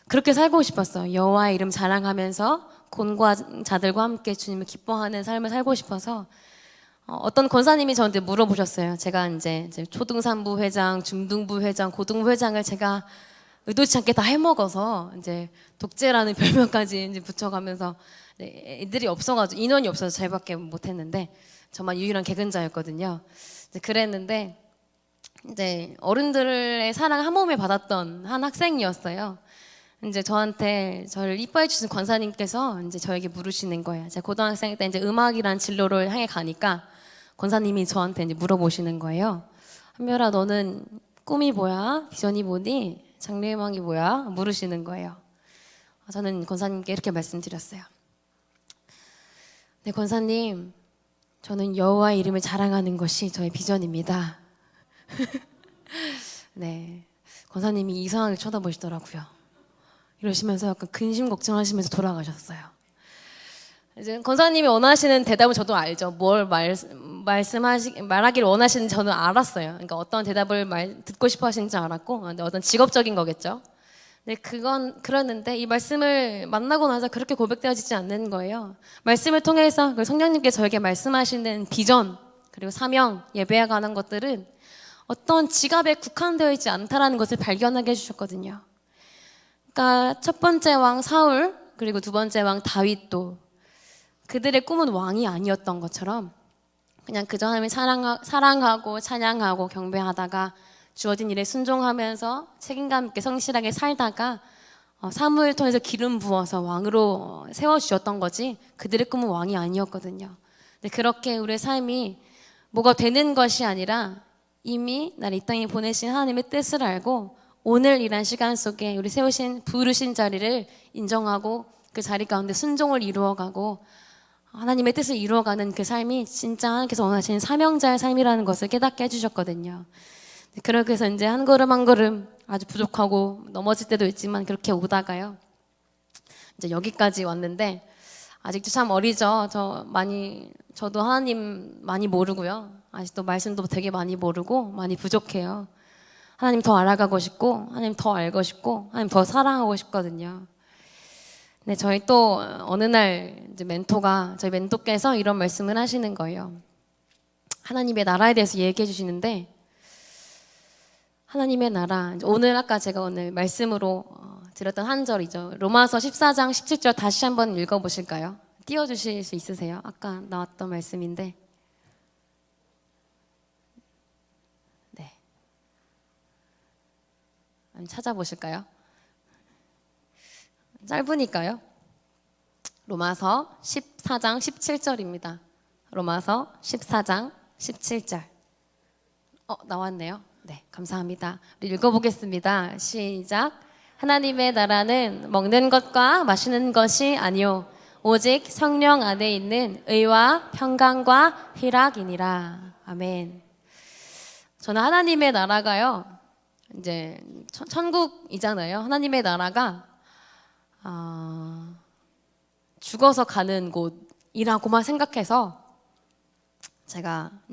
그렇게 살고 싶었어요. 여호와의 이름 자랑하면서 곤고한 자들과 함께 주님을 기뻐하는 삶을 살고 싶어서 어떤 권사님이 저한테 물어보셨어요. 제가 이제 초등산부 회장, 중등부 회장, 고등부 회장을 제가 의도치 않게 다 해먹어서 이제 독재라는 별명까지 이제 붙여가면서 애들이 없어가지고 인원이 없어서 저희밖에 못했는데 저만 유일한 개근자였거든요. 이제 그랬는데 이제 어른들의 사랑 한 몸에 받았던 한 학생이었어요. 이제 저를 이뻐해 주신 권사님께서 이제 저에게 물으시는 거예요. 제가 고등학생 때 이제 음악이란 진로를 향해 가니까 권사님이 저한테 이제 물어보시는 거예요. 한별아, 너는 꿈이 뭐야? 비전이 뭐니? 장래희망이 뭐야? 물으시는 거예요. 저는 권사님께 이렇게 말씀드렸어요. 네, 권사님, 저는 여호와의 이름을 자랑하는 것이 저의 비전입니다. 네, 권사님이 이상하게 쳐다보시더라고요. 이러시면서 약간 근심 걱정하시면서 돌아가셨어요. 이제 권사님이 원하시는 대답은 저도 알죠. 뭘 말하기를 원하시는지 저는 알았어요. 그러니까 어떤 대답을 듣고 싶어 하시는지 알았고, 근데 어떤 직업적인 거겠죠. 근데 그랬는데 이 말씀을 만나고 나서 그렇게 고백되어지지 않는 거예요. 말씀을 통해서 성령님께서 저에게 말씀하시는 비전, 그리고 사명, 예배에 관한 것들은 어떤 지갑에 국한되어 있지 않다라는 것을 발견하게 해주셨거든요. 그러니까 첫 번째 왕 사울, 그리고 두 번째 왕 다윗도 그들의 꿈은 왕이 아니었던 것처럼 그냥 그저 하나님을 사랑하고 찬양하고 경배하다가 주어진 일에 순종하면서 책임감 있게 성실하게 살다가 사무엘 통해서 기름 부어서 왕으로 세워주셨던 거지 그들의 꿈은 왕이 아니었거든요. 근데 그렇게 우리의 삶이 뭐가 되는 것이 아니라 이미 나를 이 땅에 보내신 하나님의 뜻을 알고 오늘이란 시간 속에 우리 부르신 자리를 인정하고 그 자리 가운데 순종을 이루어가고 하나님의 뜻을 이루어가는 그 삶이 진짜 하나님께서 원하시는 사명자의 삶이라는 것을 깨닫게 해주셨거든요. 그렇게 해서 이제 한 걸음 한 걸음 아주 부족하고 넘어질 때도 있지만 그렇게 오다가요. 이제 여기까지 왔는데 아직도 참 어리죠. 저도 하나님 많이 모르고요. 아직도 말씀도 되게 많이 모르고 많이 부족해요. 하나님 더 알아가고 싶고 하나님 더 알고 싶고 하나님 더 사랑하고 싶거든요. 네, 저희 또 어느 날 이제 저희 멘토께서 이런 말씀을 하시는 거예요. 하나님의 나라에 대해서 얘기해 주시는데 하나님의 나라, 아까 제가 오늘 말씀으로 드렸던 한 절이죠. 로마서 14장 17절 다시 한번 읽어보실까요? 띄워주실 수 있으세요? 아까 나왔던 말씀인데. 네. 한번 찾아보실까요? 짧으니까요. 로마서 14장 17절입니다. 로마서 14장 17절. 나왔네요. 네, 감사합니다. 우리 읽어보겠습니다. 시작. 하나님의 나라는 먹는 것과 마시는 것이 아니요 오직 성령 안에 있는 의와 평강과 희락이니라. 아멘. 저는 하나님의 나라가요, 이제 천국이잖아요. 하나님의 나라가 죽어서 가는 곳이라고만 생각해서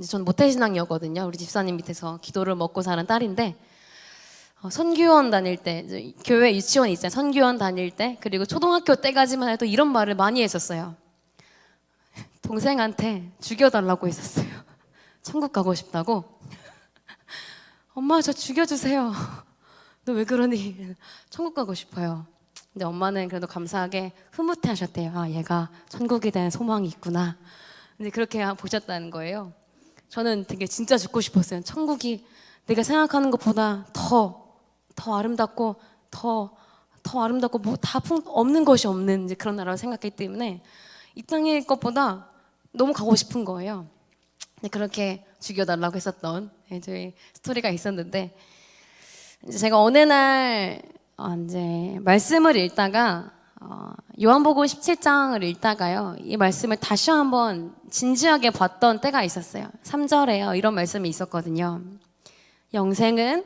전 모태신앙이었거든요. 우리 집사님 밑에서 기도를 먹고 사는 딸인데 선교원 다닐 때 교회 유치원 있잖아요. 선교원 다닐 때 그리고 초등학교 때까지만 해도 이런 말을 많이 했었어요. 동생한테 죽여달라고 했었어요. 천국 가고 싶다고. 엄마 저 죽여주세요. 너 왜 그러니? 천국 가고 싶어요. 근데 엄마는 그래도 감사하게 흐뭇해 하셨대요. 얘가 천국에 대한 소망이 있구나. 근데 그렇게 보셨다는 거예요. 저는 되게 진짜 죽고 싶었어요. 천국이 내가 생각하는 것보다 더 아름답고 더 아름답고 뭐 다 없는 것이 없는 이제 그런 나라로 생각했기 때문에 이 땅의 것보다 너무 가고 싶은 거예요. 근데 그렇게 죽여달라고 했었던 저희 스토리가 있었는데 이제 제가 어느 날 이제 말씀을 읽다가 요한복음 17장을 읽다가요 이 말씀을 다시 한번 진지하게 봤던 때가 있었어요. 3절에요 이런 말씀이 있었거든요. 영생은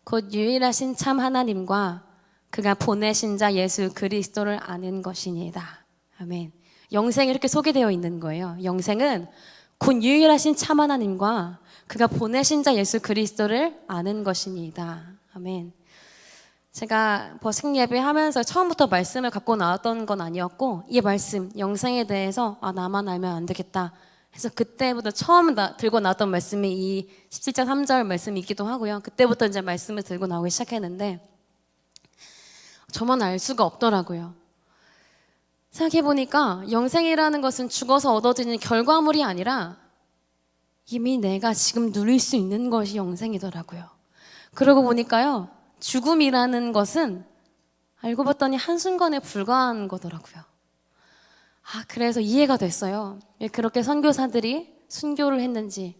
곧 유일하신 참 하나님과 그가 보내신 자 예수 그리스도를 아는 것이니이다. 아멘. 영생이 이렇게 소개되어 있는 거예요. 영생은 곧 유일하신 참 하나님과 그가 보내신 자 예수 그리스도를 아는 것이니이다. 아멘. 제가 버식 예배하면서 처음부터 말씀을 갖고 나왔던 건 아니었고 이 말씀, 영생에 대해서 나만 알면 안 되겠다 해서 그때부터 처음 들고 나왔던 말씀이 이 17장 3절 말씀이기도 하고요. 그때부터 이제 말씀을 들고 나오기 시작했는데 저만 알 수가 없더라고요. 생각해보니까 영생이라는 것은 죽어서 얻어지는 결과물이 아니라 이미 내가 지금 누릴 수 있는 것이 영생이더라고요. 그러고 보니까요 죽음이라는 것은 알고 봤더니 한순간에 불과한 거더라고요. 그래서 이해가 됐어요. 왜 그렇게 선교사들이 순교를 했는지.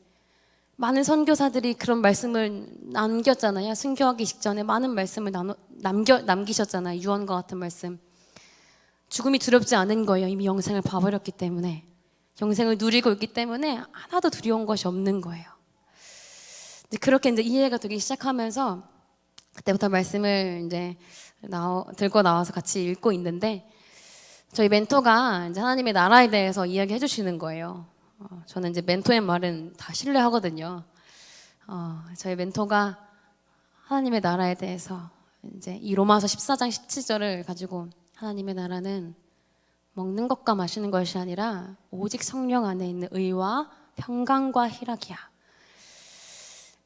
많은 선교사들이 그런 말씀을 남겼잖아요. 순교하기 직전에 많은 말씀을 남기셨잖아요. 유언과 같은 말씀. 죽음이 두렵지 않은 거예요. 이미 영생을 봐버렸기 때문에. 영생을 누리고 있기 때문에 하나도 두려운 것이 없는 거예요. 그렇게 이제 이해가 되기 시작하면서 그때부터 말씀을 이제 들고 나와서 같이 읽고 있는데, 저희 멘토가 이제 하나님의 나라에 대해서 이야기해 주시는 거예요. 저는 이제 멘토의 말은 다 신뢰하거든요. 저희 멘토가 하나님의 나라에 대해서 이제 이 로마서 14장 17절을 가지고, 하나님의 나라는 먹는 것과 마시는 것이 아니라 오직 성령 안에 있는 의와 평강과 희락이야.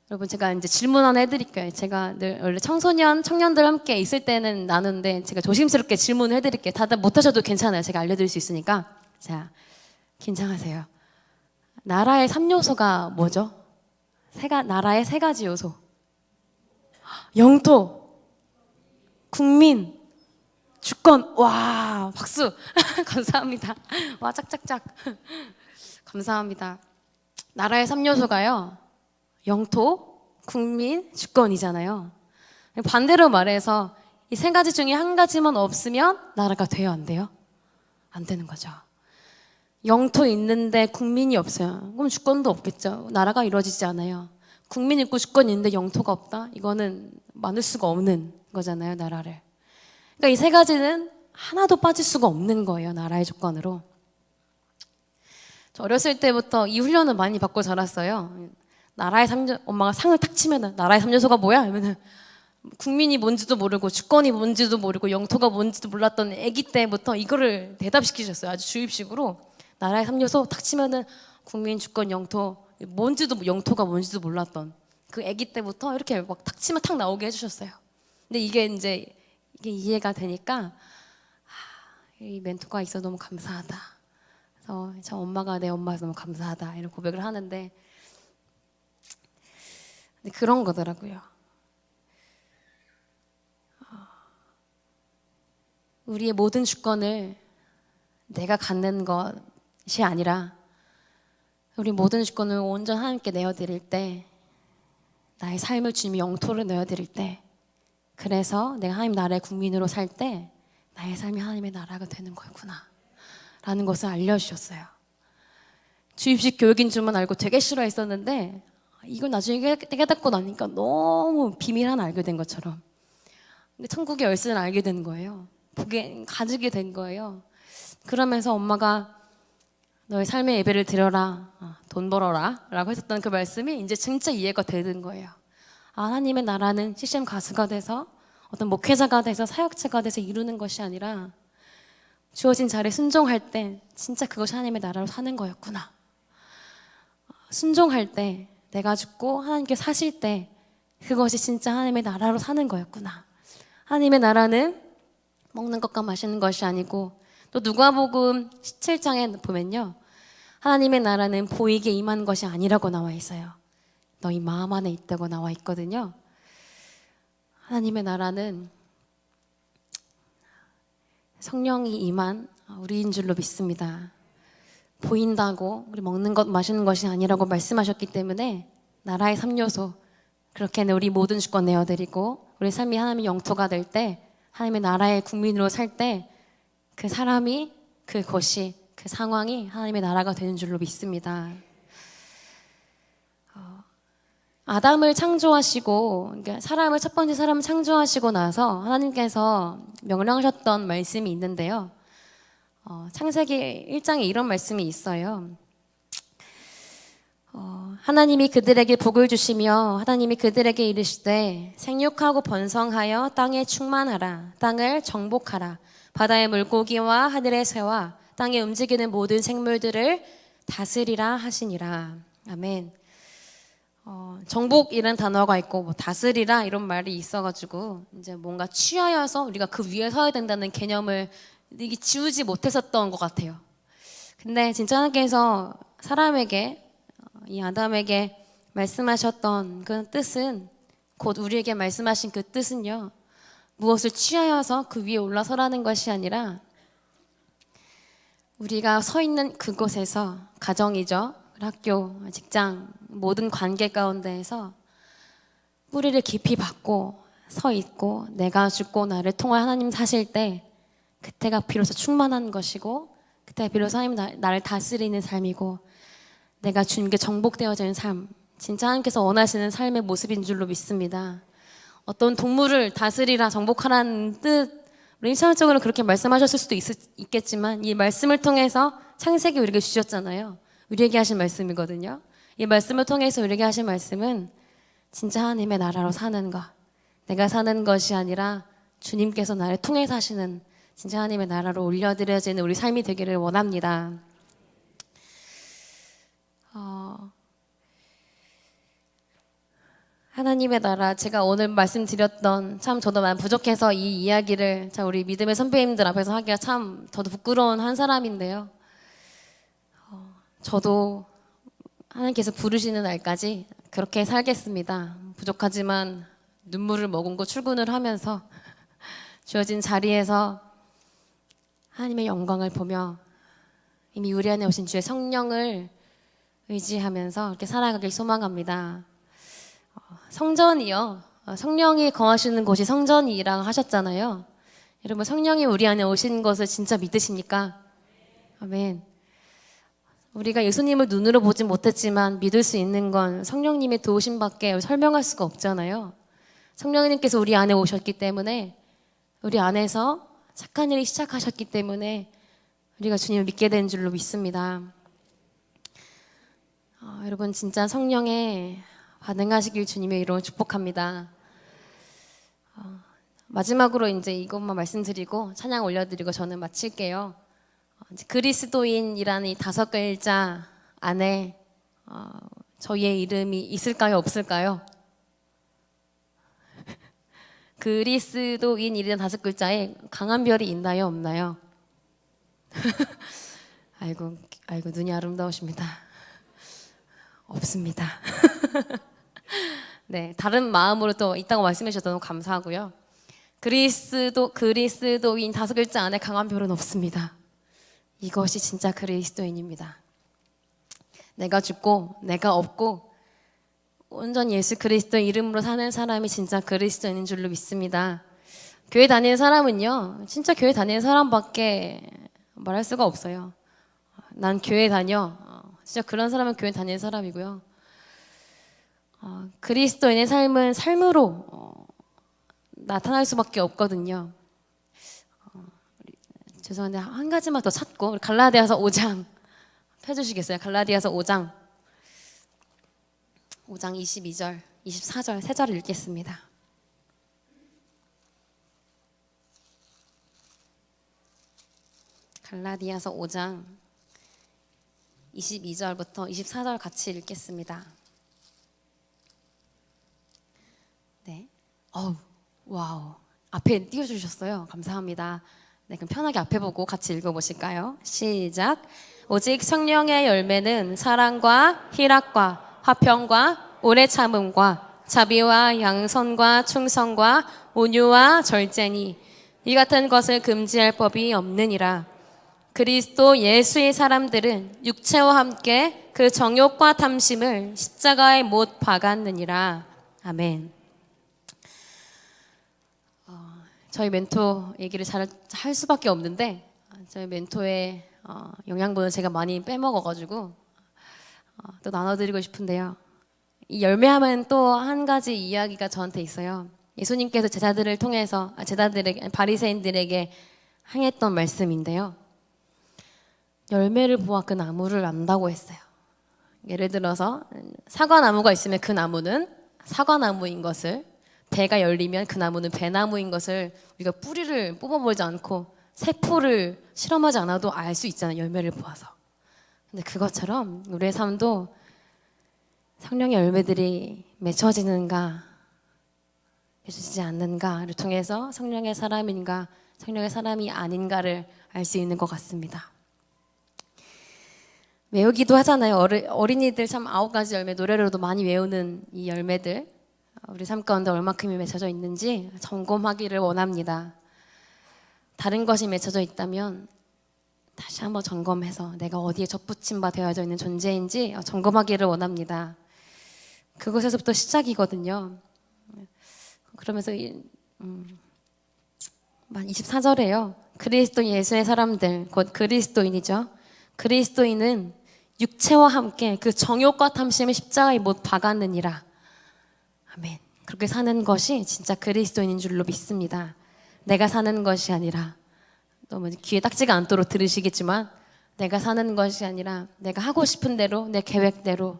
여러분, 제가 이제 질문 하나 해드릴게요. 제가 늘 원래 청년들 함께 있을 때는 나누는데, 제가 조심스럽게 질문을 해드릴게요. 다들 못하셔도 괜찮아요. 제가 알려드릴 수 있으니까. 자, 긴장하세요. 나라의 3요소가 뭐죠? 나라의 3가지 요소. 영토, 국민, 주권. 와, 박수. 감사합니다. 와, 짝짝짝. 감사합니다. 나라의 3요소가요. 영토, 국민, 주권이잖아요. 반대로 말해서 이 3가지 중에 한 가지만 없으면 나라가 돼요, 안 돼요? 안 되는 거죠. 영토 있는데 국민이 없어요. 그럼 주권도 없겠죠. 나라가 이루어지지 않아요. 국민 있고 주권 있는데 영토가 없다? 이거는 만들 수가 없는 거잖아요, 나라를. 그러니까 이 3가지는 하나도 빠질 수가 없는 거예요, 나라의 조건으로. 저 어렸을 때부터 이 훈련을 많이 받고 자랐어요. 엄마가 상을 탁 치면은 나라의 3요소가 뭐야? 이러면은 국민이 뭔지도 모르고 주권이 뭔지도 모르고 영토가 뭔지도 몰랐던 아기 때부터 이거를 대답시키셨어요. 아주 주입식으로. 나라의 3요소 탁 치면은 국민, 주권, 영토, 영토가 뭔지도 몰랐던 그 아기 때부터 이렇게 막 탁 치면 탁 나오게 해주셨어요. 근데 이게 이해가 되니까 이 멘토가 있어 너무 감사하다. 그래서 저 엄마가 내 엄마여서 너무 감사하다, 이런 고백을 하는데, 근데 그런 거더라고요. 우리의 모든 주권을 내가 갖는 것이 아니라, 우리 모든 주권을 온전 하나님께 내어드릴 때, 나의 삶을 주님이 영토를 내어드릴 때, 그래서 내가 하나님 나라의 국민으로 살 때 나의 삶이 하나님의 나라가 되는 거구나 라는 것을 알려주셨어요. 주입식 교육인 줄만 알고 되게 싫어했었는데, 이걸 나중에 깨닫고 나니까 너무 비밀 하나 알게 된 것처럼, 근데 천국의 열쇠를 알게 된 거예요. 가지게 된 거예요. 그러면서 엄마가 너의 삶의 예배를 드려라, 돈 벌어라 라고 했었던 그 말씀이 이제 진짜 이해가 되는 거예요. 하나님의 나라는 CCM 가수가 돼서 어떤 목회자가 돼서 사역자가 돼서 이루는 것이 아니라, 주어진 자리에 순종할 때 진짜 그것이 하나님의 나라로 사는 거였구나. 순종할 때, 내가 죽고 하나님께 사실 때 그것이 진짜 하나님의 나라로 사는 거였구나. 하나님의 나라는 먹는 것과 마시는 것이 아니고, 또 누가복음 17장에 보면요, 하나님의 나라는 보이게 임한 것이 아니라고 나와 있어요. 너희 마음 안에 있다고 나와 있거든요. 하나님의 나라는 성령이 임한 우리인 줄로 믿습니다. 보인다고 우리 먹는 것 마시는 것이 아니라고 말씀하셨기 때문에 나라의 3요소, 그렇게는 우리 모든 주권 내어드리고 우리 삶이 하나님의 영토가 될 때, 하나님의 나라의 국민으로 살 때 그 사람이, 그것이, 그 상황이 하나님의 나라가 되는 줄로 믿습니다. 아담을 창조하시고, 그러니까 첫 번째 사람을 창조하시고 나서 하나님께서 명령하셨던 말씀이 있는데요. 창세기 1장에 이런 말씀이 있어요. 하나님이 그들에게 복을 주시며 하나님이 그들에게 이르시되 생육하고 번성하여 땅에 충만하라. 땅을 정복하라. 바다의 물고기와 하늘의 새와 땅에 움직이는 모든 생물들을 다스리라 하시니라. 아멘. 정복이라는 단어가 있고 뭐 다스리라 이런 말이 있어가지고 이제 뭔가 취하여서 우리가 그 위에 서야 된다는 개념을 이게 지우지 못했었던 것 같아요. 근데 진짜 하나님께서 사람에게, 이 아담에게 말씀하셨던 그 뜻은, 곧 우리에게 말씀하신 그 뜻은요, 무엇을 취하여서 그 위에 올라서라는 것이 아니라 우리가 서 있는 그곳에서 가정이죠. 학교, 직장, 모든 관계 가운데에서 뿌리를 깊이 박고 서 있고 내가 죽고 나를 통할 하나님 사실 때 그때가 비로소 충만한 것이고 그때가 비로소 하나님 나를 다스리는 삶이고 내가 주님께 정복되어지는 삶, 진짜 하나님께서 원하시는 삶의 모습인 줄로 믿습니다. 어떤 동물을 다스리라 정복하라는 뜻, 일차원적으로 그렇게 말씀하셨을 수도 있겠지만 이 말씀을 통해서 창세기 우리에게 주셨잖아요. 우리에게 하신 말씀이거든요. 이 말씀을 통해서 우리에게 하신 말씀은 진짜 하나님의 나라로 사는 것, 내가 사는 것이 아니라 주님께서 나를 통해서 하시는 진짜 하나님의 나라로 올려드려지는 우리 삶이 되기를 원합니다. 하나님의 나라, 제가 오늘 말씀드렸던 참 저도 많이 부족해서 이 이야기를 참 우리 믿음의 선배님들 앞에서 하기가 참 저도 부끄러운 한 사람인데요. 저도 하나님께서 부르시는 날까지 그렇게 살겠습니다. 부족하지만 눈물을 머금고 출근을 하면서 주어진 자리에서 하나님의 영광을 보며 이미 우리 안에 오신 주의 성령을 의지하면서 이렇게 살아가길 소망합니다. 성전이요. 성령이 거하시는 곳이 성전이라고 하셨잖아요. 여러분 성령이 우리 안에 오신 것을 진짜 믿으십니까? 아멘. 우리가 예수님을 눈으로 보진 못했지만 믿을 수 있는 건 성령님의 도우심밖에 설명할 수가 없잖아요. 성령님께서 우리 안에 오셨기 때문에 우리 안에서 착한 일이 시작하셨기 때문에 우리가 주님을 믿게 된 줄로 믿습니다. 여러분 진짜 성령에 반응하시길 주님의 이름으로 축복합니다. 마지막으로 이제 이것만 말씀드리고 찬양 올려드리고 저는 마칠게요. 그리스도인이라는 이 5글자 안에 저희의 이름이 있을까요, 없을까요? 그리스도인이라는 5글자에 강한 별이 있나요, 없나요? 아이고 눈이 아름다우십니다. 없습니다. 네, 다른 마음으로 또 있다고 말씀해 주셔서 너무 감사하고요. 그리스도인 5글자 안에 강한 별은 없습니다. 이것이 진짜 그리스도인입니다. 내가 죽고 내가 없고 온전히 예수 그리스도의 이름으로 사는 사람이 진짜 그리스도인인 줄로 믿습니다. 교회 다니는 사람은요, 진짜 교회 다니는 사람밖에 말할 수가 없어요. 난 교회 다녀. 진짜 그런 사람은 교회 다니는 사람이고요. 그리스도인의 삶은 삶으로 나타날 수밖에 없거든요. 죄송한데 한 가지만 더 찾고 갈라디아서 5장 펴주시겠어요? 갈라디아서 5장 22절, 24절 세 절을 읽겠습니다. 갈라디아서 5장 22절부터 24절 같이 읽겠습니다. 네. 와우. 앞에 띄워주셨어요. 감사합니다. 네, 그럼 편하게 앞에 보고 같이 읽어보실까요? 시작. 오직 성령의 열매는 사랑과 희락과 화평과 오래 참음과 자비와 양선과 충성과 온유와 절제니 이 같은 것을 금지할 법이 없느니라. 그리스도 예수의 사람들은 육체와 함께 그 정욕과 탐심을 십자가에 못 박았느니라. 아멘. 저희 멘토 얘기를 잘 할 수밖에 없는데 저희 멘토의 영양분을 제가 많이 빼먹어가지고 또 나눠드리고 싶은데요. 이 열매하면 또 한 가지 이야기가 저한테 있어요. 예수님께서 제자들을 통해서 제자들에게 바리새인들에게 행했던 말씀인데요. 열매를 보아 그 나무를 안다고 했어요. 예를 들어서 사과나무가 있으면 그 나무는 사과나무인 것을, 배가 열리면 그 나무는 배나무인 것을 우리가 뿌리를 뽑아보지 않고 세포를 실험하지 않아도 알 수 있잖아요. 열매를 보아서. 근데 그것처럼 우리의 삶도 성령의 열매들이 맺혀지는가 맺혀지지 않는가를 통해서 성령의 사람인가 성령의 사람이 아닌가를 알 수 있는 것 같습니다. 외우기도 하잖아요. 어린이들 참 9가지 열매 노래로도 많이 외우는 이 열매들. 우리 삶 가운데 얼마큼이 맺혀져 있는지 점검하기를 원합니다. 다른 것이 맺혀져 있다면 다시 한번 점검해서 내가 어디에 접붙임 바 되어져 있는 존재인지 점검하기를 원합니다. 그곳에서부터 시작이거든요. 그러면서 24절에요. 그리스도 예수의 사람들, 곧 그리스도인이죠. 그리스도인은 육체와 함께 그 정욕과 탐심을 십자가에 못 박았느니라. 아멘. 그렇게 사는 것이 진짜 그리스도인인 줄로 믿습니다. 내가 사는 것이 아니라, 너무 귀에 딱지가 않도록 들으시겠지만, 내가 사는 것이 아니라 내가 하고 싶은 대로, 내 계획대로,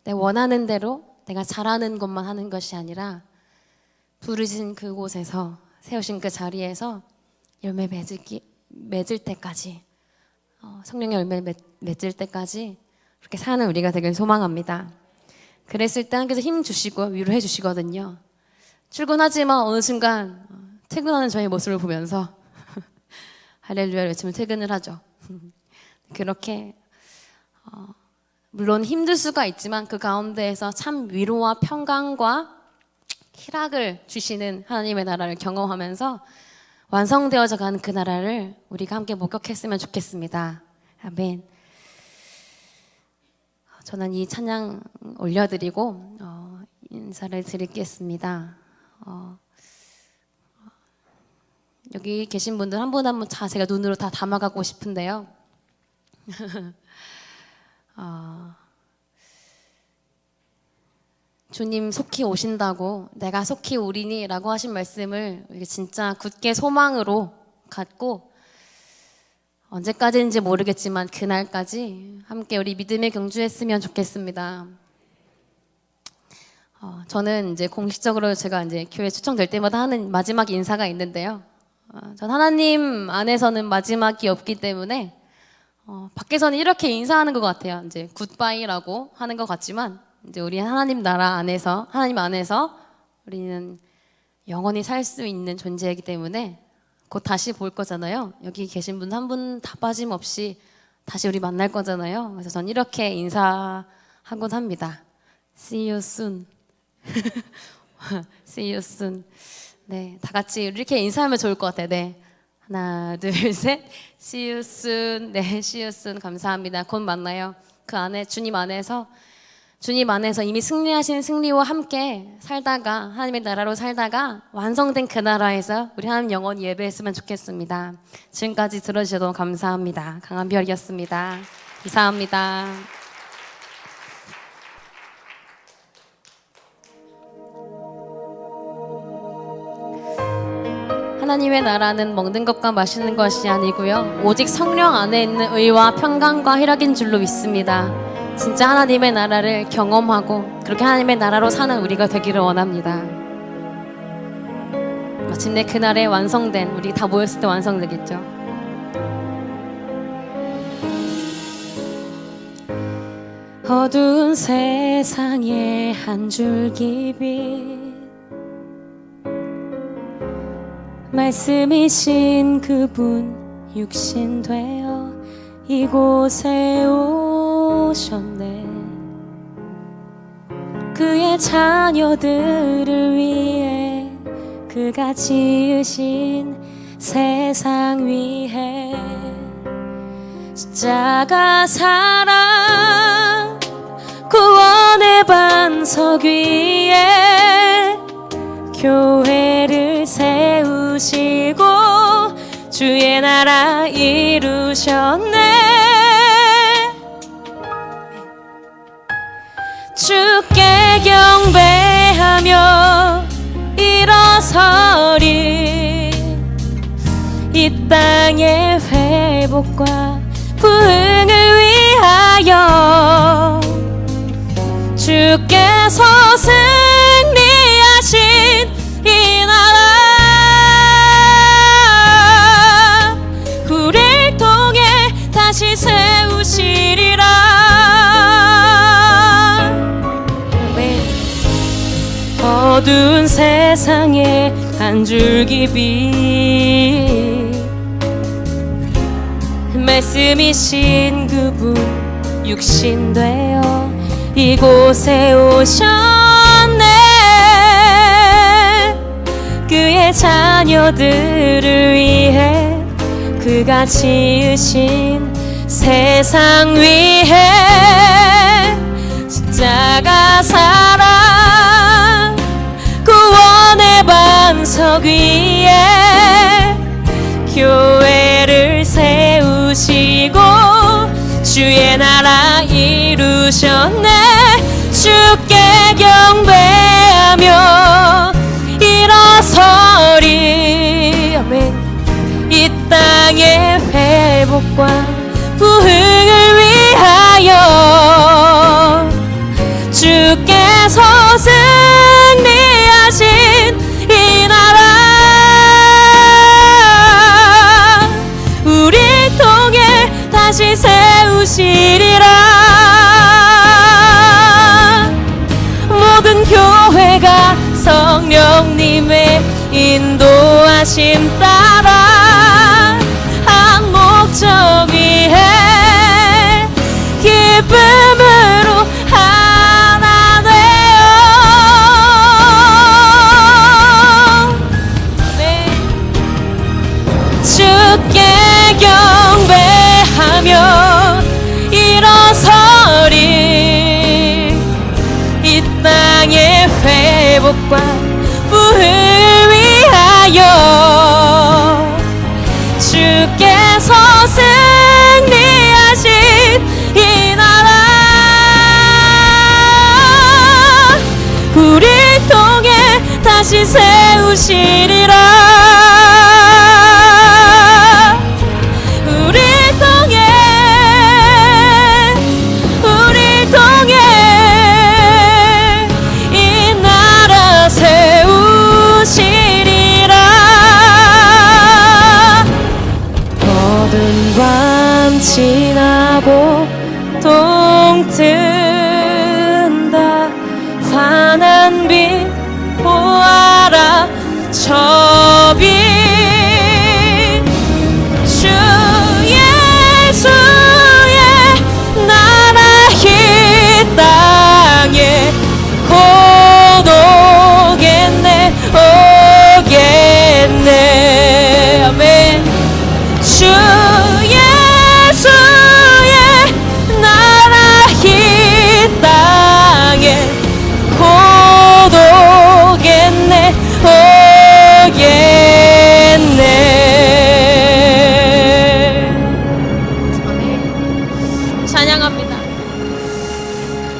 내 원하는 대로, 내가 잘하는 것만 하는 것이 아니라 부르신 그곳에서, 세우신 그 자리에서 열매 맺을 때까지, 성령의 열매 맺을 때까지 그렇게 사는 우리가 되길 소망합니다. 그랬을 때 하나님께서 힘 주시고 위로해 주시거든요. 출근하지만 어느 순간 퇴근하는 저의 모습을 보면서 할렐루야 외치면 퇴근을 하죠. 그렇게 물론 힘들 수가 있지만 그 가운데에서 참 위로와 평강과 희락을 주시는 하나님의 나라를 경험하면서 완성되어져 가는 그 나라를 우리가 함께 목격했으면 좋겠습니다. 아멘. 저는 이 찬양 올려드리고 인사를 드리겠습니다. 여기 계신 분들 한 분 한 분 다 제가 눈으로 다 담아가고 싶은데요. 주님 속히 오신다고, 내가 속히 오리니 라고 하신 말씀을 진짜 굳게 소망으로 갖고 언제까지인지 모르겠지만 그날까지 함께 우리 믿음의 경주했으면 좋겠습니다. 저는 이제 공식적으로 제가 이제 교회 초청될 때마다 하는 마지막 인사가 있는데요. 전 하나님 안에서는 마지막이 없기 때문에 밖에서는 이렇게 인사하는 것 같아요. 이제 굿바이라고 하는 것 같지만 이제 우리 하나님 나라 안에서, 하나님 안에서 우리는 영원히 살 수 있는 존재이기 때문에 곧 다시 볼 거잖아요. 여기 계신 분 한 분 다 빠짐없이 다시 우리 만날 거잖아요. 그래서 전 이렇게 인사하곤 합니다. See you soon. See you soon. 네, 다 같이 이렇게 인사하면 좋을 것 같아요. 네, 하나, 둘, 셋. See you soon. 네, see you soon. 감사합니다. 곧 만나요. 그 안에 주님 안에서 이미 승리하신 승리와 함께 살다가, 하나님의 나라로 살다가 완성된 그 나라에서 우리 하나님 영원히 예배했으면 좋겠습니다. 지금까지 들어주셔서 감사합니다. 강한별이었습니다. 감사합니다. 하나님의 나라는 먹는 것과 마시는 것이 아니고요, 오직 성령 안에 있는 의와 평강과 희락인 줄로 믿습니다. 진짜 하나님의 나라를 경험하고 그렇게 하나님의 나라로 사는 우리가 되기를 원합니다. 마침내 그날에 완성된, 우리 다 모였을 때 완성되겠죠. 어두운 세상에 한 줄기 빛, 말씀이신 그분 육신 되어 이곳에 오셨네. 그의 자녀들을 위해 그가 지으신 세상 위에 십자가 사랑 구원의 반석 위에 교회를 세우시고 주의 나라 이루셨네. 주께 경배하며 일어서리. 이 땅의 회복과 부흥을 위하여 주께서 승리하신 이 나라 우리를 통해 다시 세우시리라. 어두운 세상에 한 줄기 빛, 말씀이신 그분 육신 되어 이곳에 오셨네. 그의 자녀들을 위해 그가 지으신 세상 위에 십자가 사랑 구원의 반석 위에 교회를 세우시고 주의 나라 이루셨네. 주께 경배하며 일어서리. 아멘. 이 땅의 회복과 부흥을 위하여 주께서 승리하신 이 나라 우리 통해 다시 세우시리라. 모든 교회가 성령님의 인도하심 따라 한 목적 위에 기쁨으로 하나 되어 네. 주께 경배하며 일어서리. 이 땅의 회복과 부흥을 위하여 주께서 승리하신 이 나라 우리 통해 다시 세우시리라. 우리 통해 이 나라 세우시리라. 어두운 밤 지나고 동뜬다. 환한 빛 보아라 저 빛. 주 예수의 나라 이 땅에 곧 오겠네 오겠네. 아멘. 주 예수의 나라 이 땅에 곧 오겠네 오겠네. 아멘. 찬양합니다.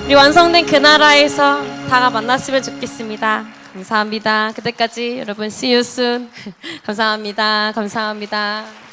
우리 완성된 그 나라에서 다가 만났으면 좋겠습니다. 감사합니다. 그때까지 여러분 see you soon. 감사합니다. 감사합니다.